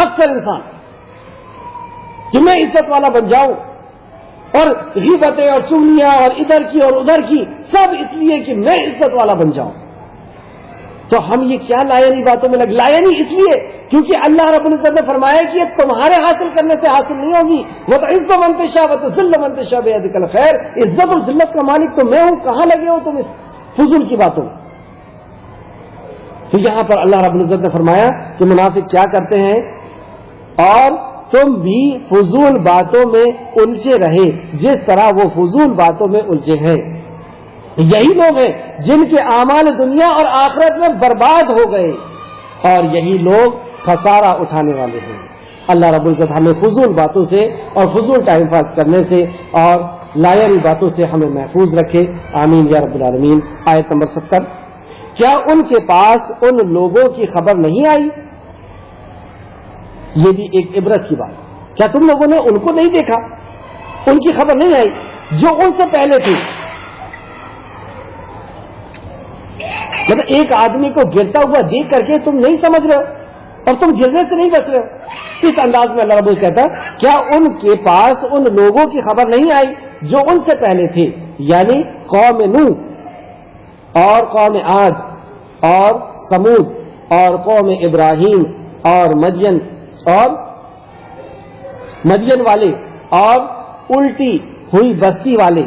اکثر انسان، کہ میں عزت والا بن جاؤں، اور غیبتیں اور چغلیاں اور ادھر کی اور ادھر کی، سب اس لیے کہ میں عزت والا بن جاؤں۔ تو ہم یہ کیا لایانی باتوں میں لایانی اس لیے کیونکہ اللہ رب العزت نے فرمایا کہ یہ تمہارے حاصل کرنے سے حاصل نہیں ہوگی، وہ تو عزت منتشا وہ تو ذل منتشا بیدک الخیر، عزت اور ذلت کا مالک تو میں ہوں، کہاں لگے ہو تم اس فضول کی باتوں میں؟ تو یہاں پر اللہ رب العزت نے فرمایا کہ منافق کیا کرتے ہیں، اور تم بھی فضول باتوں میں الجھے رہے جس طرح وہ فضول باتوں میں الجھے ہیں۔ یہی لوگ ہیں جن کے اعمال دنیا اور آخرت میں برباد ہو گئے، اور یہی لوگ خسارہ اٹھانے والے ہیں۔ اللہ رب العزت ہمیں فضول باتوں سے اور فضول ٹائم پاس کرنے سے اور لایانی باتوں سے ہمیں محفوظ رکھے، آمین یا رب العالمین۔ آیت نمبر 70، کیا ان کے پاس ان لوگوں کی خبر نہیں آئی؟ یہ بھی ایک عبرت کی بات، کیا تم لوگوں نے ان کو نہیں دیکھا، ان کی خبر نہیں آئی جو ان سے پہلے تھی؟ مطلب ایک آدمی کو گرتا ہوا دیکھ کر کے تم نہیں سمجھ رہے ہو اور تم گرنے سے نہیں بچ رہے ہو۔ اس انداز میں اللہ رب العزت کہتا ہے کیا ان کے پاس ان لوگوں کی خبر نہیں آئی جو ان سے پہلے تھے، یعنی قوم نوح اور قوم عاد اور سمود اور قوم ابراہیم اور مدین والے اور الٹی ہوئی بستی والے،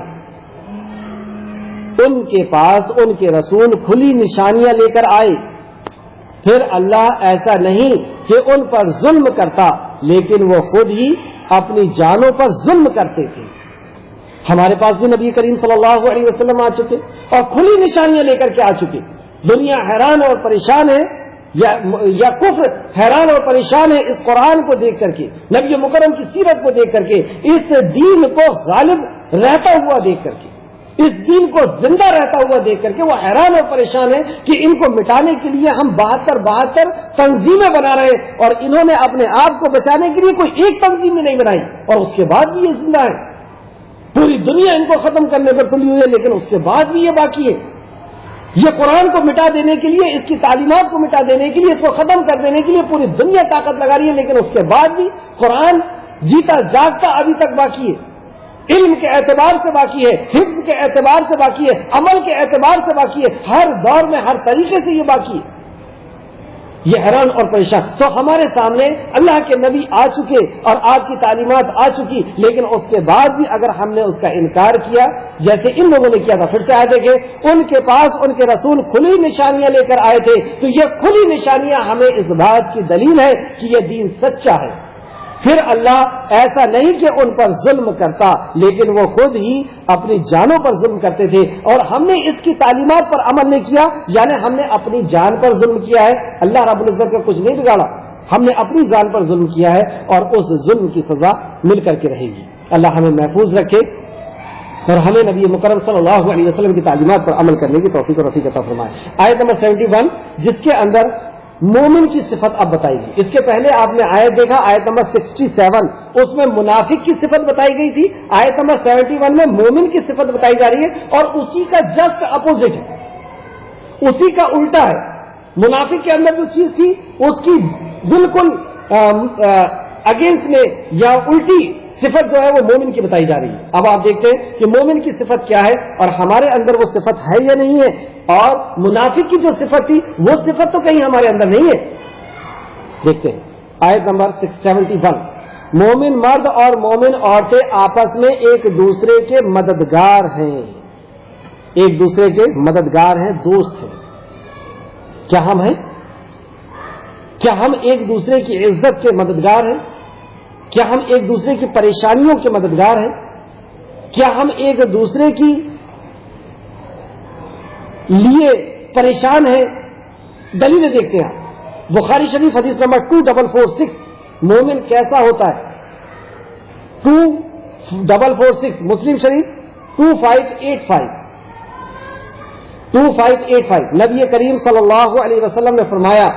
ان کے پاس ان کے رسول کھلی نشانیاں لے کر آئے، پھر اللہ ایسا نہیں کہ ان پر ظلم کرتا، لیکن وہ خود ہی اپنی جانوں پر ظلم کرتے تھے۔ ہمارے پاس بھی نبی کریم صلی اللہ علیہ وسلم آ چکے اور کھلی نشانیاں لے کر کے آ چکے۔ دنیا حیران اور پریشان ہے، یا کفر حیران اور پریشان ہے اس قرآن کو دیکھ کر کے، نبی مکرم کی سیرت کو دیکھ کر کے، اس دین کو غالب رہتا ہوا دیکھ کر کے، اس دین کو زندہ رہتا ہوا دیکھ کر کے وہ حیران اور پریشان ہے کہ ان کو مٹانے کے لیے ہم 72 تنظیمیں بنا رہے ہیں، اور انہوں نے اپنے آپ کو بچانے کے لیے کوئی ایک تنظیم نہیں بنائی، اور اس کے بعد بھی یہ زندہ ہے۔ پوری دنیا ان کو ختم کرنے پر تلی ہوئی ہے، لیکن اس کے بعد بھی یہ باقی ہے۔ یہ قرآن کو مٹا دینے کے لیے، اس کی تعلیمات کو مٹا دینے کے لیے، اس کو ختم کر دینے کے لیے پوری دنیا طاقت لگا رہی ہے، لیکن اس کے بعد بھی قرآن جیتا جاگتا ابھی تک باقی ہے، علم کے اعتبار سے باقی ہے، حفظ کے اعتبار سے باقی ہے، عمل کے اعتبار سے باقی ہے، ہر دور میں ہر طریقے سے یہ باقی ہے۔ یہ حیران اور پریشان، تو ہمارے سامنے اللہ کے نبی آ چکے اور آپ کی تعلیمات آ چکی، لیکن اس کے بعد بھی اگر ہم نے اس کا انکار کیا جیسے ان لوگوں نے کیا تھا، پھر سے آئے دیکھیں ان کے پاس ان کے رسول کھلی نشانیاں لے کر آئے تھے، تو یہ کھلی نشانیاں ہمیں اس بات کی دلیل ہے کہ یہ دین سچا ہے۔ پھر اللہ ایسا نہیں کہ ان پر ظلم کرتا، لیکن وہ خود ہی اپنی جانوں پر ظلم کرتے تھے، اور ہم نے اس کی تعلیمات پر عمل نہیں کیا، یعنی ہم نے اپنی جان پر ظلم کیا ہے۔ اللہ رب العزت کا کچھ نہیں بگاڑا، ہم نے اپنی جان پر ظلم کیا ہے، اور اس ظلم کی سزا مل کر کے رہے گی۔ اللہ ہمیں محفوظ رکھے اور ہمیں نبی مکرم صلی اللہ علیہ وسلم کی تعلیمات پر عمل کرنے کی توفیق اور عطا فرمائے۔ آیت نمبر 71 جس کے اندر مومن کی صفت اب بتائی گئی، اس کے پہلے آپ نے آیت دیکھا آیت نمبر 67، اس میں منافق کی صفت بتائی گئی تھی، آیت نمبر 71 میں مومن کی صفت بتائی جا رہی ہے، اور اسی کا جسٹ اپوزٹ ہے، اسی کا الٹا ہے۔ منافق کے اندر جو چیز تھی اس کی بالکل اگینسٹ میں یا الٹی صفت جو ہے وہ مومن کی بتائی جا رہی ہے۔ اب آپ دیکھتے ہیں کہ مومن کی صفت کیا ہے اور ہمارے اندر وہ صفت ہے یا نہیں ہے، اور منافق کی جو صفت تھی وہ صفت تو کہیں ہمارے اندر نہیں ہے۔ دیکھتے ہیں آیت نمبر 71، مومن مرد اور مومن عورتیں آپس میں ایک دوسرے کے مددگار ہیں، ایک دوسرے کے مددگار ہیں، دوست ہیں۔ کیا ہم ہیں؟ کیا ہم ایک دوسرے کی عزت کے مددگار ہیں؟ کیا ہم ایک دوسرے کی پریشانیوں کے مددگار ہیں؟ کیا ہم ایک دوسرے کی لیے پریشان ہیں؟ دلیلیں دیکھتے ہیں. بخاری شریف حدیث نمبر 2446 مومن کیسا ہوتا ہے؟ 2446. مسلم شریف 2585 نبی کریم صلی اللہ علیہ وسلم نے فرمایا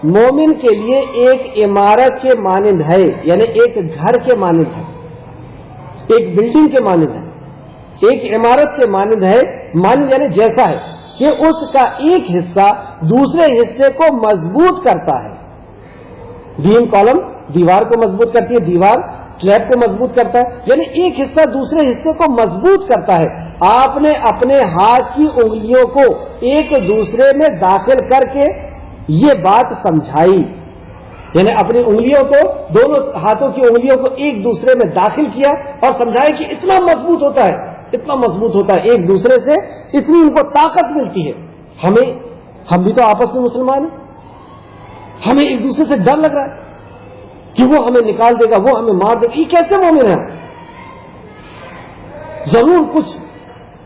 مومن کے لیے ایک عمارت کے مانند ہے، یعنی ایک گھر کے مانند ہے، ایک بلڈنگ کے مانند ہے، ایک عمارت کے مانند ہے. مانند یعنی جیسا ہے کہ اس کا ایک حصہ دوسرے حصے کو مضبوط کرتا ہے. بیم کالم دیوار کو مضبوط کرتی ہے، دیوار سلیب کو مضبوط کرتا ہے، یعنی ایک حصہ دوسرے حصے کو مضبوط کرتا ہے. آپ نے اپنے ہاتھ کی انگلیوں کو ایک دوسرے میں داخل کر کے یہ بات سمجھائی، یعنی اپنی انگلیوں کو، دونوں ہاتھوں کی انگلیوں کو ایک دوسرے میں داخل کیا اور سمجھایا کہ اتنا مضبوط ہوتا ہے، اتنا مضبوط ہوتا ہے، ایک دوسرے سے اتنی ان کو طاقت ملتی ہے. ہم بھی تو آپس میں مسلمان ہیں، ہمیں ایک دوسرے سے ڈر لگ رہا ہے کہ وہ ہمیں نکال دے گا، وہ ہمیں مار دے گا. یہ کیسے مومن ہے؟ ضرور کچھ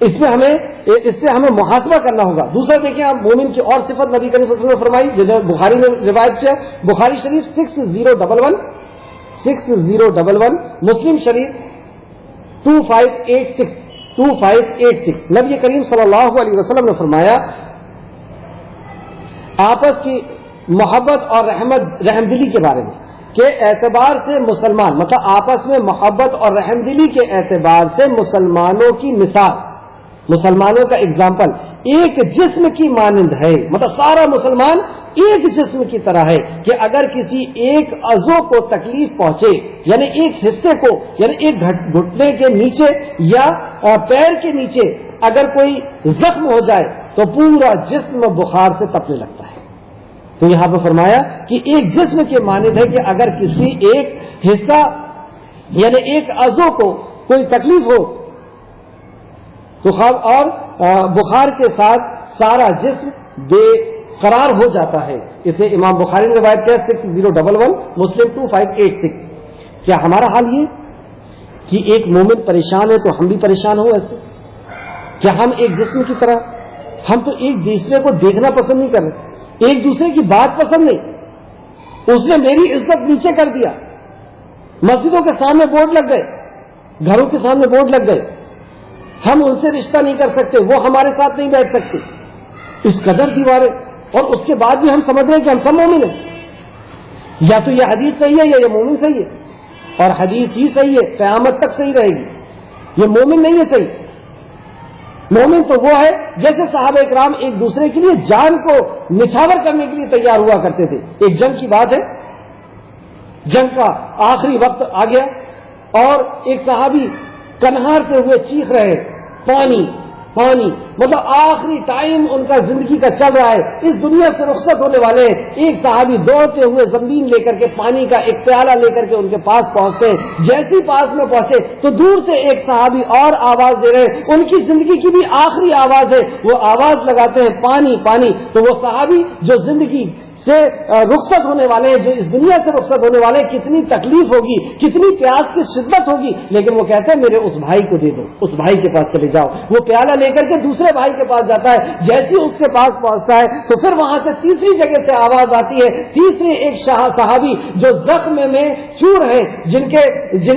اس سے ہمیں محاسبہ کرنا ہوگا. دوسرا دیکھیں آپ مومن کی اور صفت نبی کریم صلی اللہ علیہ وسلم نے فرمائی، جو بخاری نے روایت کیا. بخاری شریف 6011 مسلم شریف 2586 نبی کریم صلی اللہ علیہ وسلم نے فرمایا آپس کی محبت اور رحم دلی کے بارے میں کے اعتبار سے مسلمان، مطلب آپس میں محبت اور رحم دلی کے اعتبار سے مسلمانوں کی مثال، مسلمانوں کا اگزامپل ایک جسم کی مانند ہے. مطلب سارا مسلمان ایک جسم کی طرح ہے کہ اگر کسی ایک عضو کو تکلیف پہنچے، یعنی ایک حصے کو، یعنی ایک گھٹنے کے نیچے یا پیر کے نیچے اگر کوئی زخم ہو جائے تو پورا جسم بخار سے تپنے لگتا ہے. تو یہاں پہ فرمایا کہ ایک جسم کے مانند ہے کہ اگر کسی ایک حصہ یعنی ایک عضو کو کوئی تکلیف ہو تو اور بخار کے ساتھ سارا جسم بے قرار ہو جاتا ہے. اسے امام بخاری نے روایت کیا 6011 مسلم 2586. کیا ہمارا حال یہ کہ ایک مومن پریشان ہے تو ہم بھی پریشان ہوں ایسے؟ کیا ہم ایک جسم کی طرح؟ ہم تو ایک دوسرے کو دیکھنا پسند نہیں کر رہے، ایک دوسرے کی بات پسند نہیں. اس نے میری عزت نیچے کر دیا، مسجدوں کے سامنے بورڈ لگ گئے، گھروں کے سامنے بورڈ لگ گئے، ہم ان سے رشتہ نہیں کر سکتے، وہ ہمارے ساتھ نہیں بیٹھ سکتے. اس قدر دیواریں، اور اس کے بعد بھی ہم سمجھ رہے ہیں کہ ہم سب مومن ہیں. یا تو یہ حدیث صحیح ہے یا یہ مومن صحیح ہے، اور حدیث ہی صحیح ہے، قیامت تک صحیح رہے گی. یہ مومن نہیں ہے صحیح. مومن تو وہ ہے جیسے صحابہ اکرام ایک دوسرے کے لیے جان کو نچھاور کرنے کے لیے تیار ہوا کرتے تھے. ایک جنگ کی بات ہے، جنگ کا آخری وقت آ گیا اور ایک صحابی کنہارتے ہوئے چیخ رہے پانی پانی، مطلب آخری ٹائم ان کا زندگی کا چل رہا ہے، اس دنیا سے رخصت ہونے والے ہیں. ایک صحابی دوڑتے ہوئے زمین لے کر کے پانی کا ایک پیالہ لے کر کے ان کے پاس پہنچتے ہیں. جیسی پاس میں پہنچے تو دور سے ایک صحابی اور آواز دے رہے ہیں، ان کی زندگی کی بھی آخری آواز ہے، وہ آواز لگاتے ہیں پانی پانی. تو وہ صحابی جو زندگی سے رخصت ہونے والے ہیں، جو اس دنیا سے رخصت ہونے والے ہیں، کتنی تکلیف ہوگی، کتنی پیاس کی شدت ہوگی، لیکن وہ کہتے ہیں میرے اس بھائی کو دے دو، اس بھائی کے پاس چلے جاؤ. وہ پیالہ لے کر کے دوسرے بھائی کے پاس جاتا ہے. جیسے اس کے پاس پہنچتا ہے تو پھر وہاں سے تیسری جگہ سے آواز آتی ہے، تیسرے ایک صحابی جو زخم میں چور ہیں، جن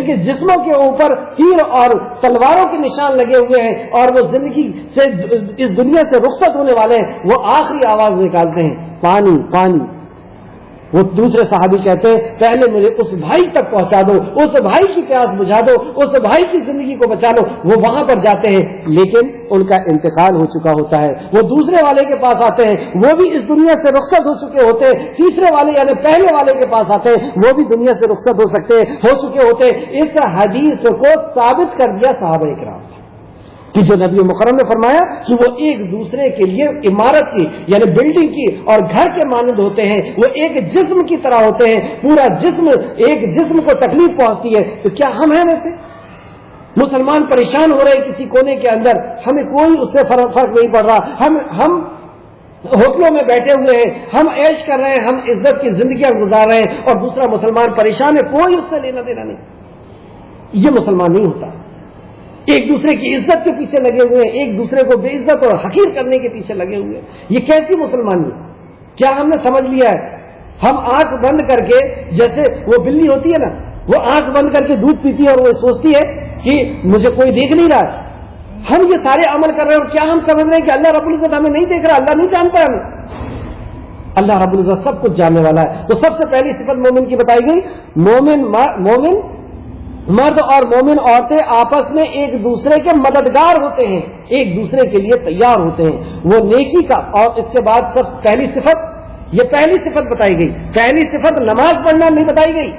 کے جسموں کے اوپر تیر اور تلواروں کے نشان لگے ہوئے ہیں اور وہ زندگی سے اس دنیا سے رخصت ہونے والے ہیں، وہ آخری آواز نکالتے ہیں پانی پانی. وہ دوسرے صحابی کہتے ہیں پہلے مجھے اس بھائی تک پہنچا دو، اس بھائی کی پیاس بجھا دو، اس بھائی کی زندگی کو بچا لو. وہ وہاں پر جاتے ہیں لیکن ان کا انتقال ہو چکا ہوتا ہے. وہ دوسرے والے کے پاس آتے ہیں، وہ بھی اس دنیا سے رخصت ہو چکے ہوتے ہیں. تیسرے والے یعنی پہلے والے کے پاس آتے ہیں، وہ بھی دنیا سے رخصت ہو چکے ہوتے ہیں. اس حدیث کو ثابت کر دیا صحابہ کرام کہ جو نبی مکرم نے فرمایا کہ وہ ایک دوسرے کے لیے عمارت کی یعنی بلڈنگ کی اور گھر کے مانند ہوتے ہیں، وہ ایک جسم کی طرح ہوتے ہیں. پورا جسم، ایک جسم کو تکلیف پہنچتی ہے تو کیا ہم ہیں ویسے؟ مسلمان پریشان ہو رہے ہیں کسی کونے کے اندر، ہمیں کوئی اس سے فرق نہیں پڑ رہا. ہم ہوٹلوں میں بیٹھے ہوئے ہیں، ہم عیش کر رہے ہیں، ہم عزت کی زندگیاں گزار رہے ہیں اور دوسرا مسلمان پریشان ہے، کوئی اس سے لینا دینا نہیں. یہ مسلمان نہیں ہوتا. ایک دوسرے کی عزت کے پیچھے لگے ہوئے ہیں، ایک دوسرے کو بے عزت اور حقیر کرنے کے پیچھے لگے ہوئے ہیں. یہ کیسی مسلمانی؟ کیا ہم نے سمجھ لیا ہے ہم آنکھ بند کر کے، جیسے وہ بلی ہوتی ہے نا، وہ آنکھ بند کر کے دودھ پیتی ہے اور وہ سوچتی ہے کہ مجھے کوئی دیکھ نہیں رہا. ہم یہ سارے عمل کر رہے ہیں اور کیا ہم سمجھ رہے ہیں کہ اللہ رب العزت ہمیں نہیں دیکھ رہا، اللہ نہیں جانتا ہمیں؟ اللہ رب العزت سب کچھ جاننے والا ہے. تو سب سے پہلی صفت مومن کی بتائی گئی، مومن مرد اور مومن عورتیں آپس میں ایک دوسرے کے مددگار ہوتے ہیں، ایک دوسرے کے لیے تیار ہوتے ہیں، وہ نیکی کا. اور اس کے بعد سب پہلی صفت، یہ پہلی صفت بتائی گئی. پہلی صفت نماز پڑھنا نہیں بتائی گئی،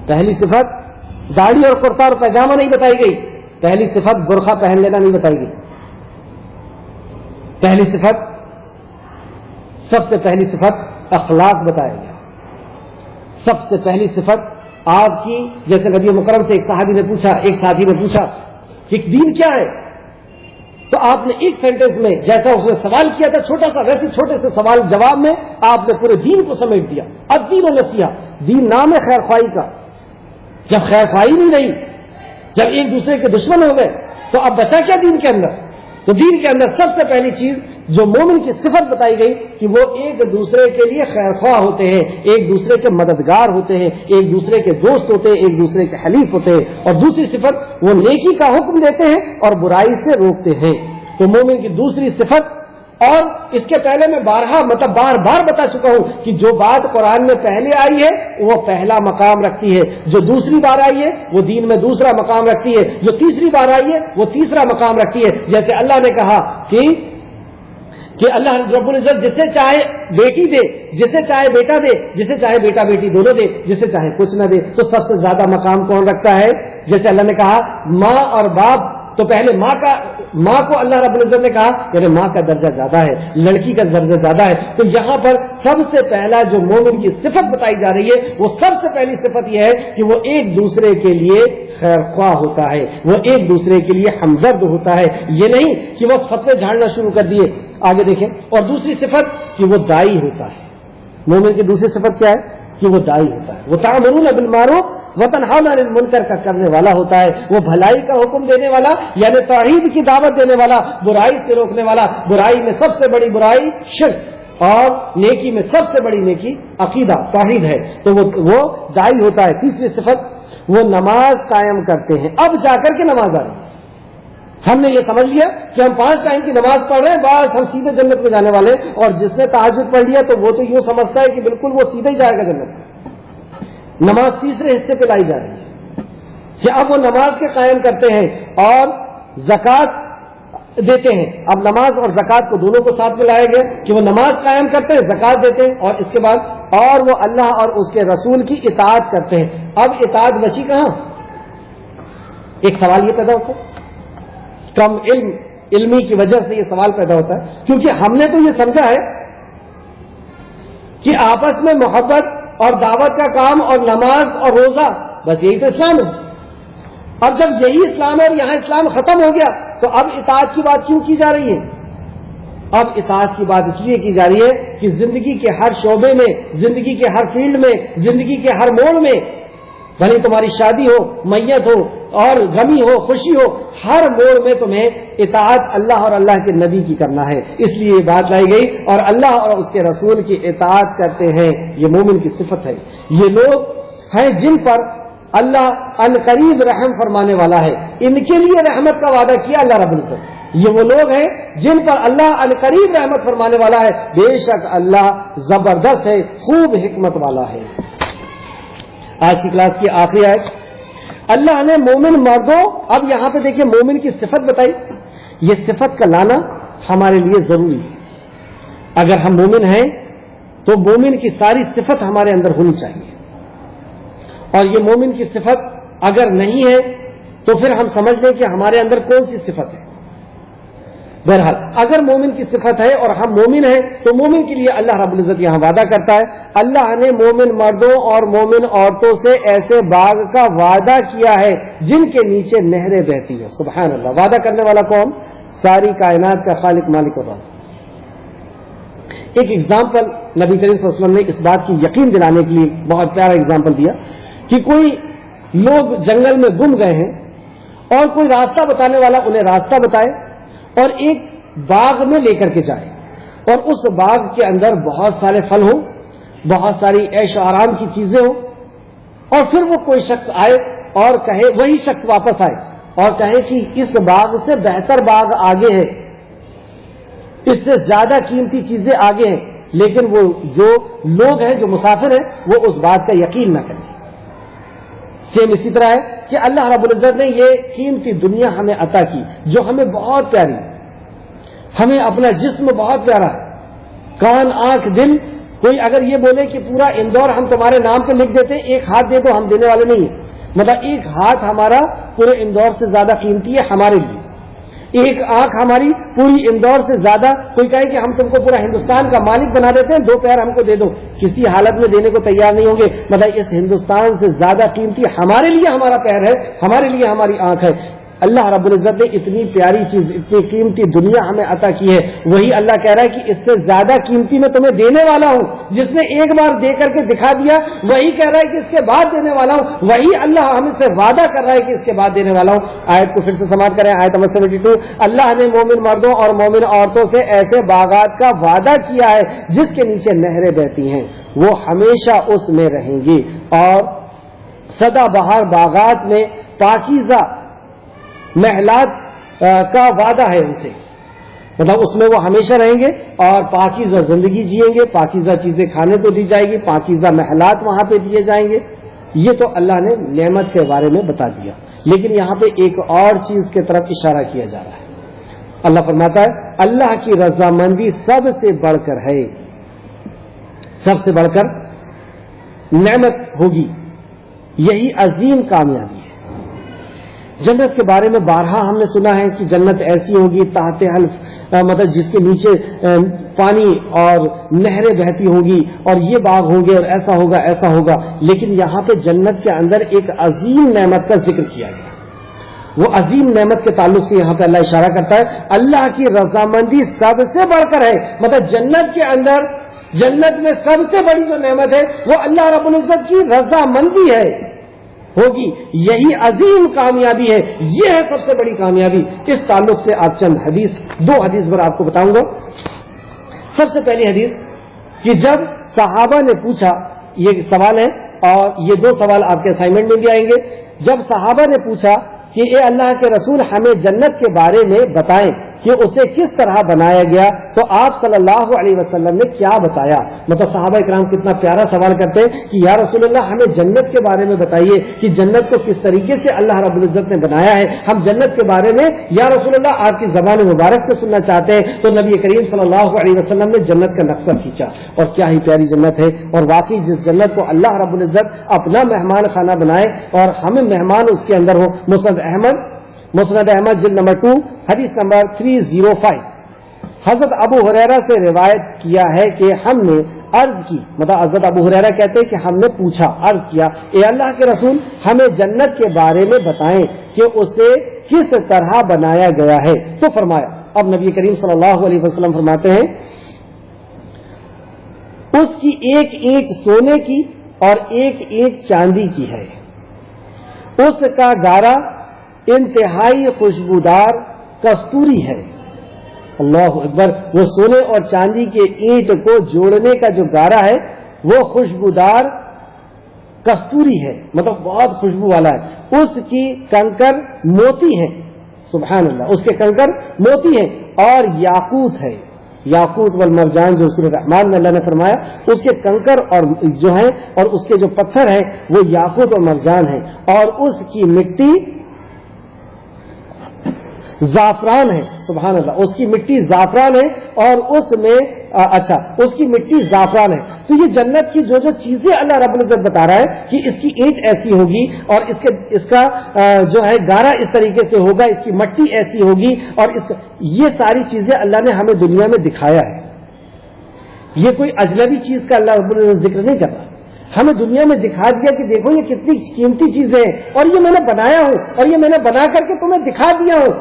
پہلی صفت داڑھی اور کرتا اور پیجامہ نہیں بتائی گئی، پہلی صفت برقع پہن لینا نہیں بتائی گئی. پہلی صفت، سب سے پہلی صفت اخلاق بتایا گیا. سب سے پہلی صفت آپ کی، جیسے نبی مکرم سے ایک صحابی نے پوچھا، ایک ساتھی نے پوچھا کہ دین کیا ہے، تو آپ نے ایک سینٹنس میں جیسا اس نے سوال کیا تھا چھوٹا سا، ویسے چھوٹے سے سوال جواب میں آپ نے پورے دین کو سمیٹ دیا. اب دین و نصیحت، دین نام ہے خیر خواہی کا. جب خیر خواہی نہیں رہی، جب ایک دوسرے کے دشمن ہو گئے، تو اب بچا کیا دین کے اندر؟ تو دین کے اندر سب سے پہلی چیز جو مومن کی صفت بتائی گئی کہ وہ ایک دوسرے کے لیے خیر خواہ ہوتے ہیں، ایک دوسرے کے مددگار ہوتے ہیں، ایک دوسرے کے دوست ہوتے ہیں، ایک دوسرے کے حلیف ہوتے ہیں. اور دوسری صفت، وہ نیکی کا حکم دیتے ہیں اور برائی سے روکتے ہیں. تو مومن کی دوسری صفت، اور اس کے پہلے میں بار بار بتا چکا ہوں کہ جو بات قرآن میں پہلے آئی ہے وہ پہلا مقام رکھتی ہے، جو دوسری بار آئی ہے وہ دین میں دوسرا مقام رکھتی ہے، جو تیسری بار آئی ہے وہ تیسرا مقام رکھتی ہے. جیسے اللہ نے کہا کہ اللہ رب العزت جسے چاہے بیٹی دے، جسے چاہے بیٹا دے، جسے چاہے بیٹا بیٹی دونوں دے، جسے چاہے کچھ نہ دے. تو سب سے زیادہ مقام کون رکھتا ہے؟ جیسے اللہ نے کہا ماں اور باپ، تو پہلے ماں کو اللہ رب العزت نے کہا یعنی ماں کا درجہ زیادہ ہے، لڑکی کا درجہ زیادہ ہے. تو یہاں پر سب سے پہلا جو مومن کی صفت بتائی جا رہی ہے وہ سب سے پہلی صفت یہ ہے کہ وہ ایک دوسرے کے لیے خیر خواہ ہوتا ہے، وہ ایک دوسرے کے لیے ہمدرد ہوتا ہے. یہ نہیں کہ وہ فتوے جھاڑنا شروع کر دیے. آگے دیکھیں. اور دوسری صفت کہ وہ داعی ہوتا ہے. مومن کی دوسری صفت کیا ہے؟ کہ وہ داعی ہوتا ہے. وہ تأمرون بالمعروف وتنہون عن المنکر کا کرنے والا ہوتا ہے، وہ بھلائی کا حکم دینے والا یعنی توحید کی دعوت دینے والا، برائی سے روکنے والا. برائی میں سب سے بڑی برائی شرک اور نیکی میں سب سے بڑی نیکی عقیدہ توحید ہے. تو وہ داعی ہوتا ہے. تیسری صفت، وہ نماز قائم کرتے ہیں. اب جا کر کے نماز آ رہی ہے. ہم نے یہ سمجھ لیا کہ ہم 5 ٹائم کی نماز پڑھ رہے ہیں، بس ہم سیدھے جنت میں جانے والے. اور جس نے تہجد پڑھ لیا تو وہ تو یوں سمجھتا ہے کہ بالکل وہ سیدھے ہی جائے گا جنت میں. نماز تیسرے حصے پہ لائی جا رہی ہے کہ اب وہ نماز کے قائم کرتے ہیں اور زکوٰۃ دیتے ہیں. اب نماز اور زکوٰۃ کو دونوں کو ساتھ میں لایا گیا کہ وہ نماز قائم کرتے ہیں، زکوٰۃ دیتے ہیں، اور اس کے بعد اور وہ اللہ اور اس کے رسول کی اطاعت کرتے ہیں. اب اطاعت بچی کہاں؟ ایک سوال یہ پیدا ہوتا ہے، کم علمی کی وجہ سے یہ سوال پیدا ہوتا ہے، کیونکہ ہم نے تو یہ سمجھا ہے کہ آپس میں محبت اور دعوت کا کام اور نماز اور روزہ، بس یہی تو اسلام ہے. اب جب یہی اسلام ہے اور یہاں اسلام ختم ہو گیا تو اب اطاعت کی بات کیوں کی جا رہی ہے؟ اب اطاعت کی بات اس لیے کی جا رہی ہے کہ زندگی کے ہر شعبے میں، زندگی کے ہر فیلڈ میں، زندگی کے ہر موڑ میں، بھلے تمہاری شادی ہو، میت ہو اور غمی ہو، خوشی ہو، ہر موڑ میں تمہیں اطاعت اللہ اور اللہ کے نبی کی کرنا ہے. اس لیے یہ بات لائی گئی. اور اللہ اور اس کے رسول کی اطاعت کرتے ہیں، یہ مومن کی صفت ہے. یہ لوگ ہیں جن پر اللہ ان قریب رحم فرمانے والا ہے. ان کے لیے رحمت کا وعدہ کیا اللہ رب العزت. یہ وہ لوگ ہیں جن پر اللہ ان قریب رحمت فرمانے والا ہے. بے شک اللہ زبردست ہے، خوب حکمت والا ہے. آج کی کلاس کی آخری آیت، اللہ نے مومن مردوں، اب یہاں پہ دیکھیے مومن کی صفت بتائی. یہ صفت کا لانا ہمارے لیے ضروری ہے. اگر ہم مومن ہیں تو مومن کی ساری صفت ہمارے اندر ہونی چاہیے. اور یہ مومن کی صفت اگر نہیں ہے تو پھر ہم سمجھ لیں کہ ہمارے اندر کون سی صفت ہے. بہرحال اگر مومن کی صفت ہے اور ہم مومن ہیں تو مومن کے لیے اللہ رب العزت یہاں وعدہ کرتا ہے. اللہ نے مومن مردوں اور مومن عورتوں سے ایسے باغ کا وعدہ کیا ہے جن کے نیچے نہریں بہتی ہیں. سبحان اللہ. وعدہ کرنے والا کون؟ ساری کائنات کا خالق مالک و رازق. ایک ایگزامپل نبی کریم صلی اللہ علیہ وسلم نے اس بات کی یقین دلانے کے لیے بہت پیارا ایگزامپل دیا کہ کوئی لوگ جنگل میں گم گئے ہیں اور کوئی راستہ بتانے والا انہیں راستہ بتائے اور ایک باغ میں لے کر کے جائے اور اس باغ کے اندر بہت سارے پھل ہوں, بہت ساری عیش و آرام کی چیزیں ہوں, اور پھر وہ کوئی شخص آئے اور کہے, وہی شخص واپس آئے اور کہے کہ اس باغ سے بہتر باغ آگے ہے, اس سے زیادہ قیمتی چیزیں آگے ہیں, لیکن وہ جو لوگ ہیں, جو مسافر ہیں, وہ اس بات کا یقین نہ کریں. سیم اسی طرح ہے کہ اللہ رب العزت نے یہ قیمتی دنیا ہمیں عطا کی جو ہمیں بہت پیاری, ہمیں اپنا جسم بہت پیارا ہے, کان آنکھ دل. کوئی اگر یہ بولے کہ پورا اندور ہم تمہارے نام پہ لکھ دیتے, ایک ہاتھ دے تو ہم دینے والے نہیں ہیں. مطلب ایک ہاتھ ہمارا پورے اندور سے زیادہ قیمتی ہے ہمارے لیے, ایک آنکھ ہماری پوری اندور سے زیادہ. کوئی کہے کہ ہم تم کو پورا ہندوستان کا مالک بنا دیتے ہیں, 2 پیر ہم کو دے دو, کسی حالت میں دینے کو تیار نہیں ہوں گے. مطلب اس ہندوستان سے زیادہ قیمتی ہمارے لیے ہمارا پیر ہے, ہمارے لیے ہماری آنکھ ہے. اللہ رب العزت نے اتنی پیاری چیز, اتنی قیمتی دنیا ہمیں عطا کی ہے. وہی اللہ کہہ رہا ہے کہ اس سے زیادہ قیمتی میں تمہیں دینے والا ہوں. جس نے ایک بار دے کر کے دکھا دیا وہی کہہ رہا ہے کہ اس کے بعد دینے والا ہوں. وہی اللہ ہم سے وعدہ کر رہا ہے کہ اس کے بعد دینے والا ہوں. آیت کو پھر سے سماعت کریں, آیت نمبر 72. اللہ نے مومن مردوں اور مومن عورتوں سے ایسے باغات کا وعدہ کیا ہے جس کے نیچے نہریں بہتی ہیں, وہ ہمیشہ اس میں رہیں گی, اور سدا بہار باغات میں پاکیزہ محلات کا وعدہ ہے ان سے. مطلب اس میں وہ ہمیشہ رہیں گے اور پاکیزہ زندگی جئیں گے, پاکیزہ چیزیں کھانے کو دی جائے گی, پاکیزہ محلات وہاں پہ دیے جائیں گے. یہ تو اللہ نے نعمت کے بارے میں بتا دیا, لیکن یہاں پہ ایک اور چیز کی طرف اشارہ کیا جا رہا ہے. اللہ فرماتا ہے اللہ کی رضامندی سب سے بڑھ کر ہے, سب سے بڑھ کر نعمت ہوگی, یہی عظیم کامیابی ہے. جنت کے بارے میں بارہا ہم نے سنا ہے کہ جنت ایسی ہوگی تحت حلف, مطلب جس کے نیچے پانی اور نہریں بہتی ہوں گی, اور یہ باغ ہوں گے اور ایسا ہوگا ایسا ہوگا. لیکن یہاں پہ جنت کے اندر ایک عظیم نعمت کا ذکر کیا گیا. وہ عظیم نعمت کے تعلق سے یہاں پہ اللہ اشارہ کرتا ہے اللہ کی رضامندی سب سے بڑھ کر ہے. مطلب جنت کے اندر, جنت میں سب سے بڑی جو نعمت ہے وہ اللہ رب العزت کی رضامندی ہے ہوگی, یہی عظیم کامیابی ہے, یہ ہے سب سے بڑی کامیابی. اس تعلق سے آپ چند حدیث, 2 حدیث پر آپ کو بتاؤں گا. سب سے پہلی حدیث کہ جب صحابہ نے پوچھا, یہ سوال ہے اور یہ 2 سوال آپ کے اسائنمنٹ میں بھی آئیں گے. جب صحابہ نے پوچھا کہ اے اللہ کے رسول ہمیں جنت کے بارے میں بتائیں کہ اسے کس طرح بنایا گیا, تو آپ صلی اللہ علیہ وسلم نے کیا بتایا. مطلب صحابہ کرام کتنا پیارا سوال کرتے ہیں کہ یا رسول اللہ ہمیں جنت کے بارے میں بتائیے کہ جنت کو کس طریقے سے اللہ رب العزت نے بنایا ہے. ہم جنت کے بارے میں یا رسول اللہ آپ کی زبان مبارک سے سننا چاہتے ہیں. تو نبی کریم صلی اللہ علیہ وسلم نے جنت کا نقشہ کھینچا, اور کیا ہی پیاری جنت ہے. اور واقعی جس جنت کو اللہ رب العزت اپنا مہمان خانہ بنائے اور ہمیں مہمان اس کے اندر ہو. مسند احمد جلد نمبر 2 حدیث نمبر 305. حضرت ابو ہریرہ سے روایت کیا ہے کہ ہم نے عرض کی, مطلب حضرت ابو ہریرہ کہتے ہیں کہ ہم نے پوچھا, عرض کیا اے اللہ کے رسول ہمیں جنت کے بارے میں بتائیں کہ اسے کس طرح بنایا گیا ہے. تو فرمایا, اب نبی کریم صلی اللہ علیہ وسلم فرماتے ہیں اس کی ایک اینٹ سونے کی اور ایک اینٹ چاندی کی ہے, اس کا گارا انتہائی خوشبودار کستوری ہے. اللہ اکبر. وہ سونے اور چاندی کے اینٹ کو جوڑنے کا جو گارا ہے وہ خوشبودار کستوری ہے, مطلب بہت خوشبو والا ہے. اس کی کنکر موتی ہے, سبحان اللہ, اس کے کنکر موتی ہیں اور یاقوت ہے. یاقوت والمرجان جو سورۃ الرحمن میں اللہ نے فرمایا, اس کے کنکر اور جو ہیں اور اس کے جو پتھر ہیں وہ یاقوت اور مرجان ہیں, اور اس کی مٹی زعفران ہے. سبحان اللہ, اس کی مٹی زعفران ہے اور اس میں اس کی مٹی زعفران ہے. تو یہ جنت کی جو چیزیں اللہ رب العزت بتا رہا ہے کہ اس کی اینٹ ایسی ہوگی اور اس کا جو ہے گارا اس طریقے سے ہوگا, اس کی مٹی ایسی ہوگی, اور یہ ساری چیزیں اللہ نے ہمیں دنیا میں دکھایا ہے. یہ کوئی اجنبی چیز کا اللہ رب العزت ذکر نہیں کر رہا, ہمیں دنیا میں دکھا دیا کہ دیکھو یہ کتنی قیمتی چیزیں ہیں اور یہ میں نے بنایا ہوں اور یہ میں نے بنا کر کے تمہیں دکھا دیا ہوں,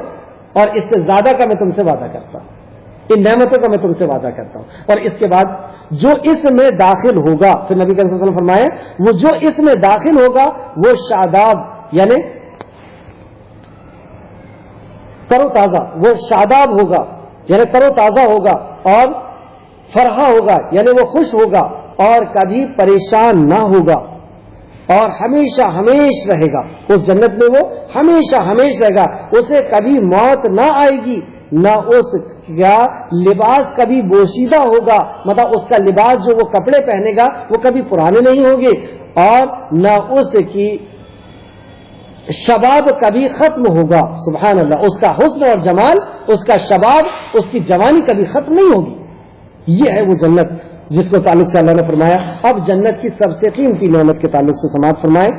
اور اس سے زیادہ کا میں تم سے وعدہ کرتا ہوں, ان نعمتوں کا میں تم سے وعدہ کرتا ہوں. اور اس کے بعد جو اس میں داخل ہوگا, پھر نبی کریم صلی اللہ علیہ وسلم فرمائے وہ جو اس میں داخل ہوگا وہ شاداب یعنی تر و تازہ، وہ شاداب ہوگا یعنی تر و تازہ ہوگا، اور فرحہ ہوگا یعنی وہ خوش ہوگا، اور کبھی پریشان نہ ہوگا، اور ہمیشہ ہمیش رہے گا اس جنت میں، وہ ہمیشہ ہمیش رہے گا، اسے کبھی موت نہ آئے گی، نہ اس کا لباس کبھی بوشیدہ ہوگا، مطلب اس کا لباس جو وہ کپڑے پہنے گا وہ کبھی پرانے نہیں ہوں گے، اور نہ اس کی شباب کبھی ختم ہوگا. سبحان اللہ، اس کا حسن اور جمال، اس کا شباب، اس کی جوانی کبھی ختم نہیں ہوگی. یہ ہے وہ جنت جس کو تعلق سے اللہ نے فرمایا. اب جنت کی سب سے قیمتی نعمت کے تعلق سے سماعت فرمائیں.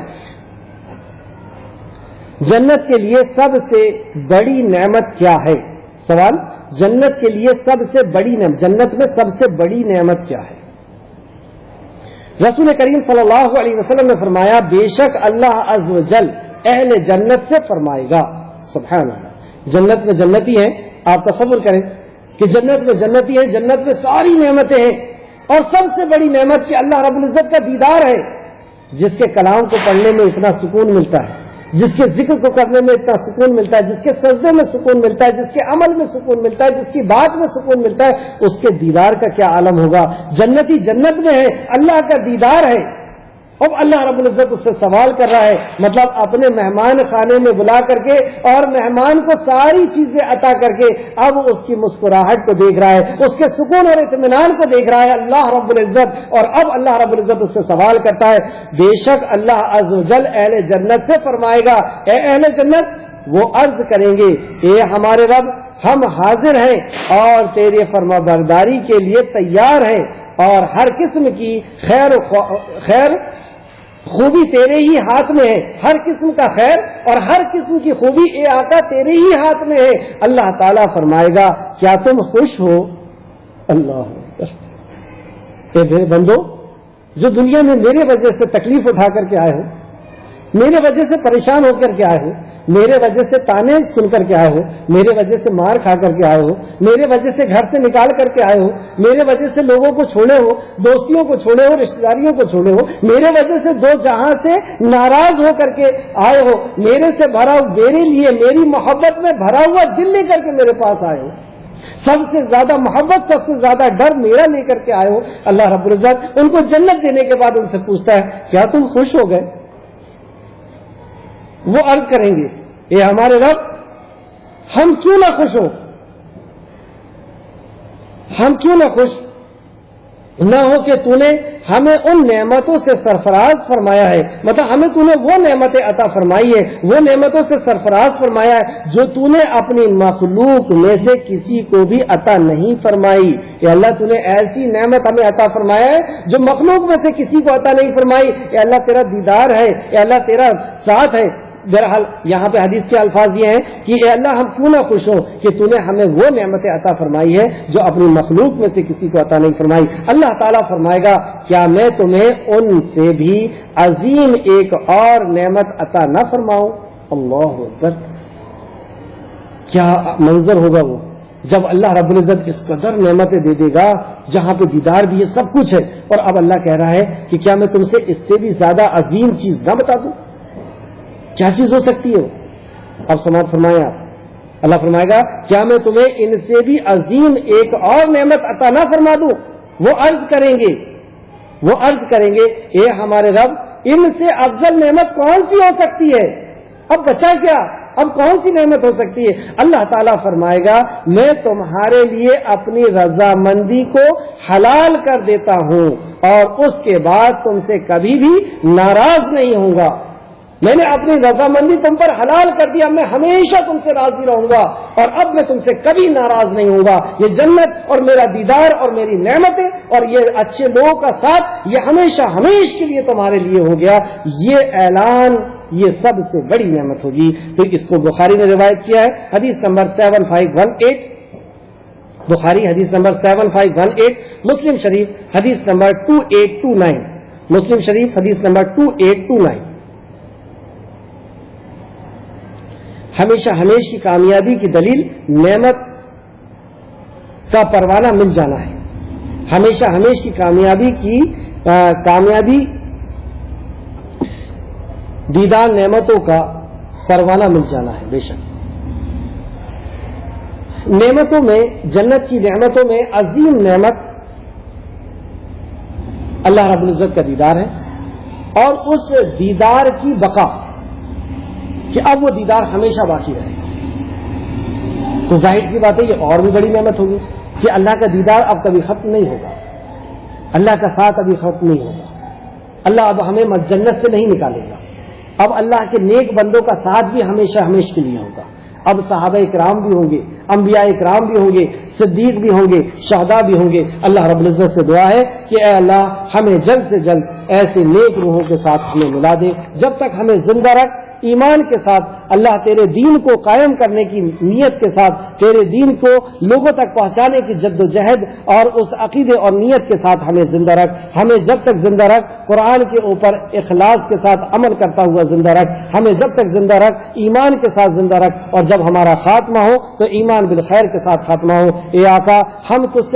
جنت کے لیے سب سے بڑی نعمت کیا ہے؟ سوال، جنت کے لیے سب سے بڑی نعمت، جنت میں سب سے بڑی نعمت کیا ہے؟ رسول کریم صلی اللہ علیہ وسلم نے فرمایا، بے شک اللہ عز و جل اہل جنت سے فرمائے گا. سبحان اللہ، جنت میں جنتی ہیں. آپ تصور کریں کہ جنت میں جنتی ہے، جنت میں ساری نعمتیں ہیں، اور سب سے بڑی نعمت کہ اللہ رب العزت کا دیدار ہے. جس کے کلام کو پڑھنے میں اتنا سکون ملتا ہے، جس کے ذکر کو کرنے میں اتنا سکون ملتا ہے، جس کے سجدے میں سکون ملتا ہے، جس کے عمل میں سکون ملتا ہے، جس کی بات میں سکون ملتا ہے، اس کے دیدار کا کیا عالم ہوگا. جنتی جنت میں ہے، اللہ کا دیدار ہے. اب اللہ رب العزت اس سے سوال کر رہا ہے، مطلب اپنے مہمان خانے میں بلا کر کے اور مہمان کو ساری چیزیں عطا کر کے اب اس کی مسکراہٹ کو دیکھ رہا ہے، اس کے سکون اور اطمینان کو دیکھ رہا ہے اللہ رب العزت. اور اب اللہ رب العزت اس سے سوال کرتا ہے، بے شک اللہ عز و جل اہل جنت سے فرمائے گا، اے اہل جنت. وہ عرض کریں گے، اے ہمارے رب، ہم حاضر ہیں اور تیرے فرمانبرداری کے لیے تیار ہیں، اور ہر قسم کی خیر خوبی تیرے ہی ہاتھ میں ہے. ہر قسم کا خیر اور ہر قسم کی خوبی اے آقا تیرے ہی ہاتھ میں ہے. اللہ تعالیٰ فرمائے گا، کیا تم خوش ہو؟ اللہ اے میرے بندو، جو دنیا میں میرے وجہ سے تکلیف اٹھا کر کے آئے ہو، میرے وجہ سے پریشان ہو کر کے آئے ہو، میرے وجہ سے تانے سن کر کے آئے ہو، میرے وجہ سے مار کھا کر کے آئے ہو، میرے وجہ سے گھر سے نکال کر کے آئے ہو، میرے وجہ سے لوگوں کو چھوڑے ہو، دوستیوں کو چھوڑے ہو، رشتہ داریوں کو چھوڑے ہو، میرے وجہ سے دو جہاں سے ناراض ہو کر کے آئے ہو، میرے سے بھرا، میرے لیے میری محبت میں بھرا ہوا دل لے کر کے میرے پاس آئے ہو، سب سے زیادہ محبت، سب سے زیادہ ڈر میرا لے کر کے آئے ہو. اللہ رب العزت ان کو جنت دینے کے بعد ان سے پوچھتا ہے، کیا تم خوش ہو گئے؟ وہ عرض کریں گے، اے ہمارے رب، ہم کیوں نہ خوش ہو، ہم کیوں نہ خوش نہ ہو کہ تو نے ہمیں ان نعمتوں سے سرفراز فرمایا ہے، مطلب ہمیں تو نے وہ نعمتیں عطا فرمائی ہے، وہ نعمتوں سے سرفراز فرمایا ہے جو تو نے اپنی مخلوق میں سے کسی کو بھی عطا نہیں فرمائی. اے اللہ، تو نے ایسی نعمت ہمیں عطا فرمایا ہے جو مخلوق میں سے کسی کو عطا نہیں فرمائی. اے اللہ، تیرا دیدار ہے، اے اللہ تیرا ساتھ ہے. بہرحال یہاں پہ حدیث کے الفاظ یہ ہیں کہ اے اللہ، ہم کیوں نہ خوش ہوں کہ تو نے ہمیں وہ نعمتیں عطا فرمائی ہے جو اپنی مخلوق میں سے کسی کو عطا نہیں فرمائی. اللہ تعالیٰ فرمائے گا، کیا میں تمہیں ان سے بھی عظیم ایک اور نعمت عطا نہ فرماؤں؟ اللہ اکبر، کیا منظر ہوگا وہ جب اللہ رب العزت اس قدر نعمتیں دے دے گا، جہاں پہ دیدار بھی ہے، سب کچھ ہے، اور اب اللہ کہہ رہا ہے کہ کیا میں تم سے اس سے بھی زیادہ عظیم چیز نہ بتا دوں؟ کیا چیز ہو سکتی ہے؟ اب سماعت فرمائیں آپ. اللہ فرمائے گا، کیا میں تمہیں ان سے بھی عظیم ایک اور نعمت عطا نہ فرما دوں؟ وہ عرض کریں گے، اے ہمارے رب، ان سے افضل نعمت کون سی ہو سکتی ہے؟ اب بچا کیا؟ اب کون سی نعمت ہو سکتی ہے؟ اللہ تعالیٰ فرمائے گا، میں تمہارے لیے اپنی رضامندی کو حلال کر دیتا ہوں اور اس کے بعد تم سے کبھی بھی ناراض نہیں ہوں گا. میں نے اپنی رضامندی تم پر حلال کر دیا، میں ہمیشہ تم سے راضی رہوں گا اور اب میں تم سے کبھی ناراض نہیں ہوں گا. یہ جنت اور میرا دیدار اور میری نعمتیں اور یہ اچھے لوگوں کا ساتھ، یہ ہمیشہ ہمیشہ کے لیے تمہارے لیے ہو گیا. یہ اعلان، یہ سب سے بڑی نعمت ہوگی. پھر اس کو بخاری نے روایت کیا ہے، حدیث نمبر 7518، بخاری حدیث نمبر 7518، مسلم شریف حدیث نمبر 2829، مسلم شریف حدیث نمبر 2829. ہمیشہ کی کامیابی کی دلیل نعمت کا پروانہ مل جانا ہے. ہمیشہ کی کامیابی دیدار نعمتوں کا پروانہ مل جانا ہے. بے شک نعمتوں میں، جنت کی نعمتوں میں عظیم نعمت اللہ رب العزت کا دیدار ہے، اور اس دیدار کی بقا، کہ اب وہ دیدار ہمیشہ باقی رہے گا۔ تو ظاہر کی بات ہے یہ اور بھی بڑی نعمت ہوگی کہ اللہ کا دیدار اب کبھی ختم نہیں ہوگا، اللہ کا ساتھ ابھی ختم نہیں ہوگا، اللہ اب ہمیں جنت سے نہیں نکالے گا، اب اللہ کے نیک بندوں کا ساتھ بھی ہمیشہ ہمیشہ کے لیے ہوگا۔ اب صحابہ اکرام بھی ہوں گے، انبیاء اکرام بھی ہوں گے، صدیق بھی ہوں گے، شہداء بھی ہوں گے۔ اللہ رب العزت سے دعا ہے کہ اے اللہ ہمیں جلد سے جلد ایسے نیک روحوں کے ساتھ ہمیں ملا دے، جب تک ہمیں زندہ رکھ، ایمان کے ساتھ اللہ تیرے دین کو قائم کرنے کی نیت کے ساتھ، تیرے دین کو لوگوں تک پہنچانے کی جد و جہد اور اس عقیدے اور نیت کے ساتھ ہمیں زندہ رکھ، ہمیں جب تک زندہ رکھ قرآن کے اوپر اخلاص کے ساتھ عمل کرتا ہوا زندہ رکھ، ہمیں جب تک زندہ رکھ ایمان کے ساتھ زندہ رکھ، اور جب ہمارا خاتمہ ہو تو ایمان بالخیر کے ساتھ خاتمہ ہو۔ اے آقا ہم تجھ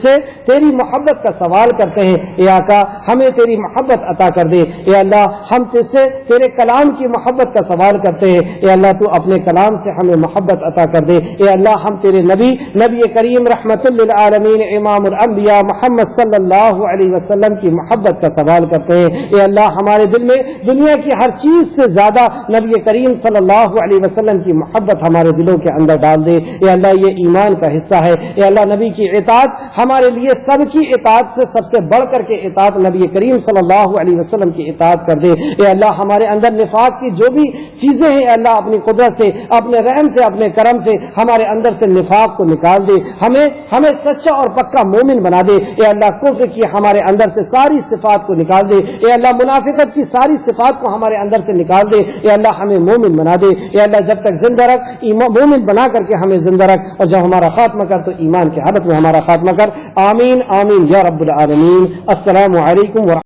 سے تیری محبت کا سوال کرتے ہیں، اے آقا ہمیں تیری محبت عطا کر دے۔ اے اللہ ہم تجھ سے تیرے کلام کی محبت کا سوال کرتے ہیں، اے اللہ تو اپنے کلام سے ہمیں محبت عطا کر دے۔ اے اللہ ہم تیرے نبی کریم رحمت للعالمین امام الانبیاء محمد صلی اللہ علیہ وسلم کی محبت کا سوال کرتے ہیں۔ اے اللہ ہمارے دل میں دنیا کی ہر چیز سے زیادہ نبی کریم صلی اللہ علیہ وسلم کی محبت ہمارے دلوں کے اندر ڈال دے۔ اے اللہ یہ ایمان کا حصہ ہے۔ اے اللہ نبی کی اطاعت ہمارے لیے سب کی اطاعت سے سب سے بڑھ کر کے اطاعت نبی کریم صلی اللہ علیہ وسلم کی اطاعت کر دے۔ اے اللہ ہمارے اندر نفاق کی جو بھی چیزیں ہیں اے اللہ اپنی قدرت سے، اپنے رحم سے، اپنے کرم سے ہمارے اندر سے نفاق کو نکال دے، ہمیں سچا اور پکا مومن بنا دے۔ اے اللہ کفر کی ہمارے اندر سے ساری صفات کو نکال دے۔ اے اللہ منافقت کی ساری صفات کو ہمارے اندر سے نکال دے۔ اے اللہ ہمیں مومن بنا دے۔ اے اللہ جب تک زندہ رکھ مومن بنا کر کے ہمیں زندہ رکھ، اور جب ہمارا خاتمہ کر تو ایمان کی حالت میں ہمارا خاتمہ کر۔ آمین آمین یا رب العالمین۔ السلام علیکم ورحمۃ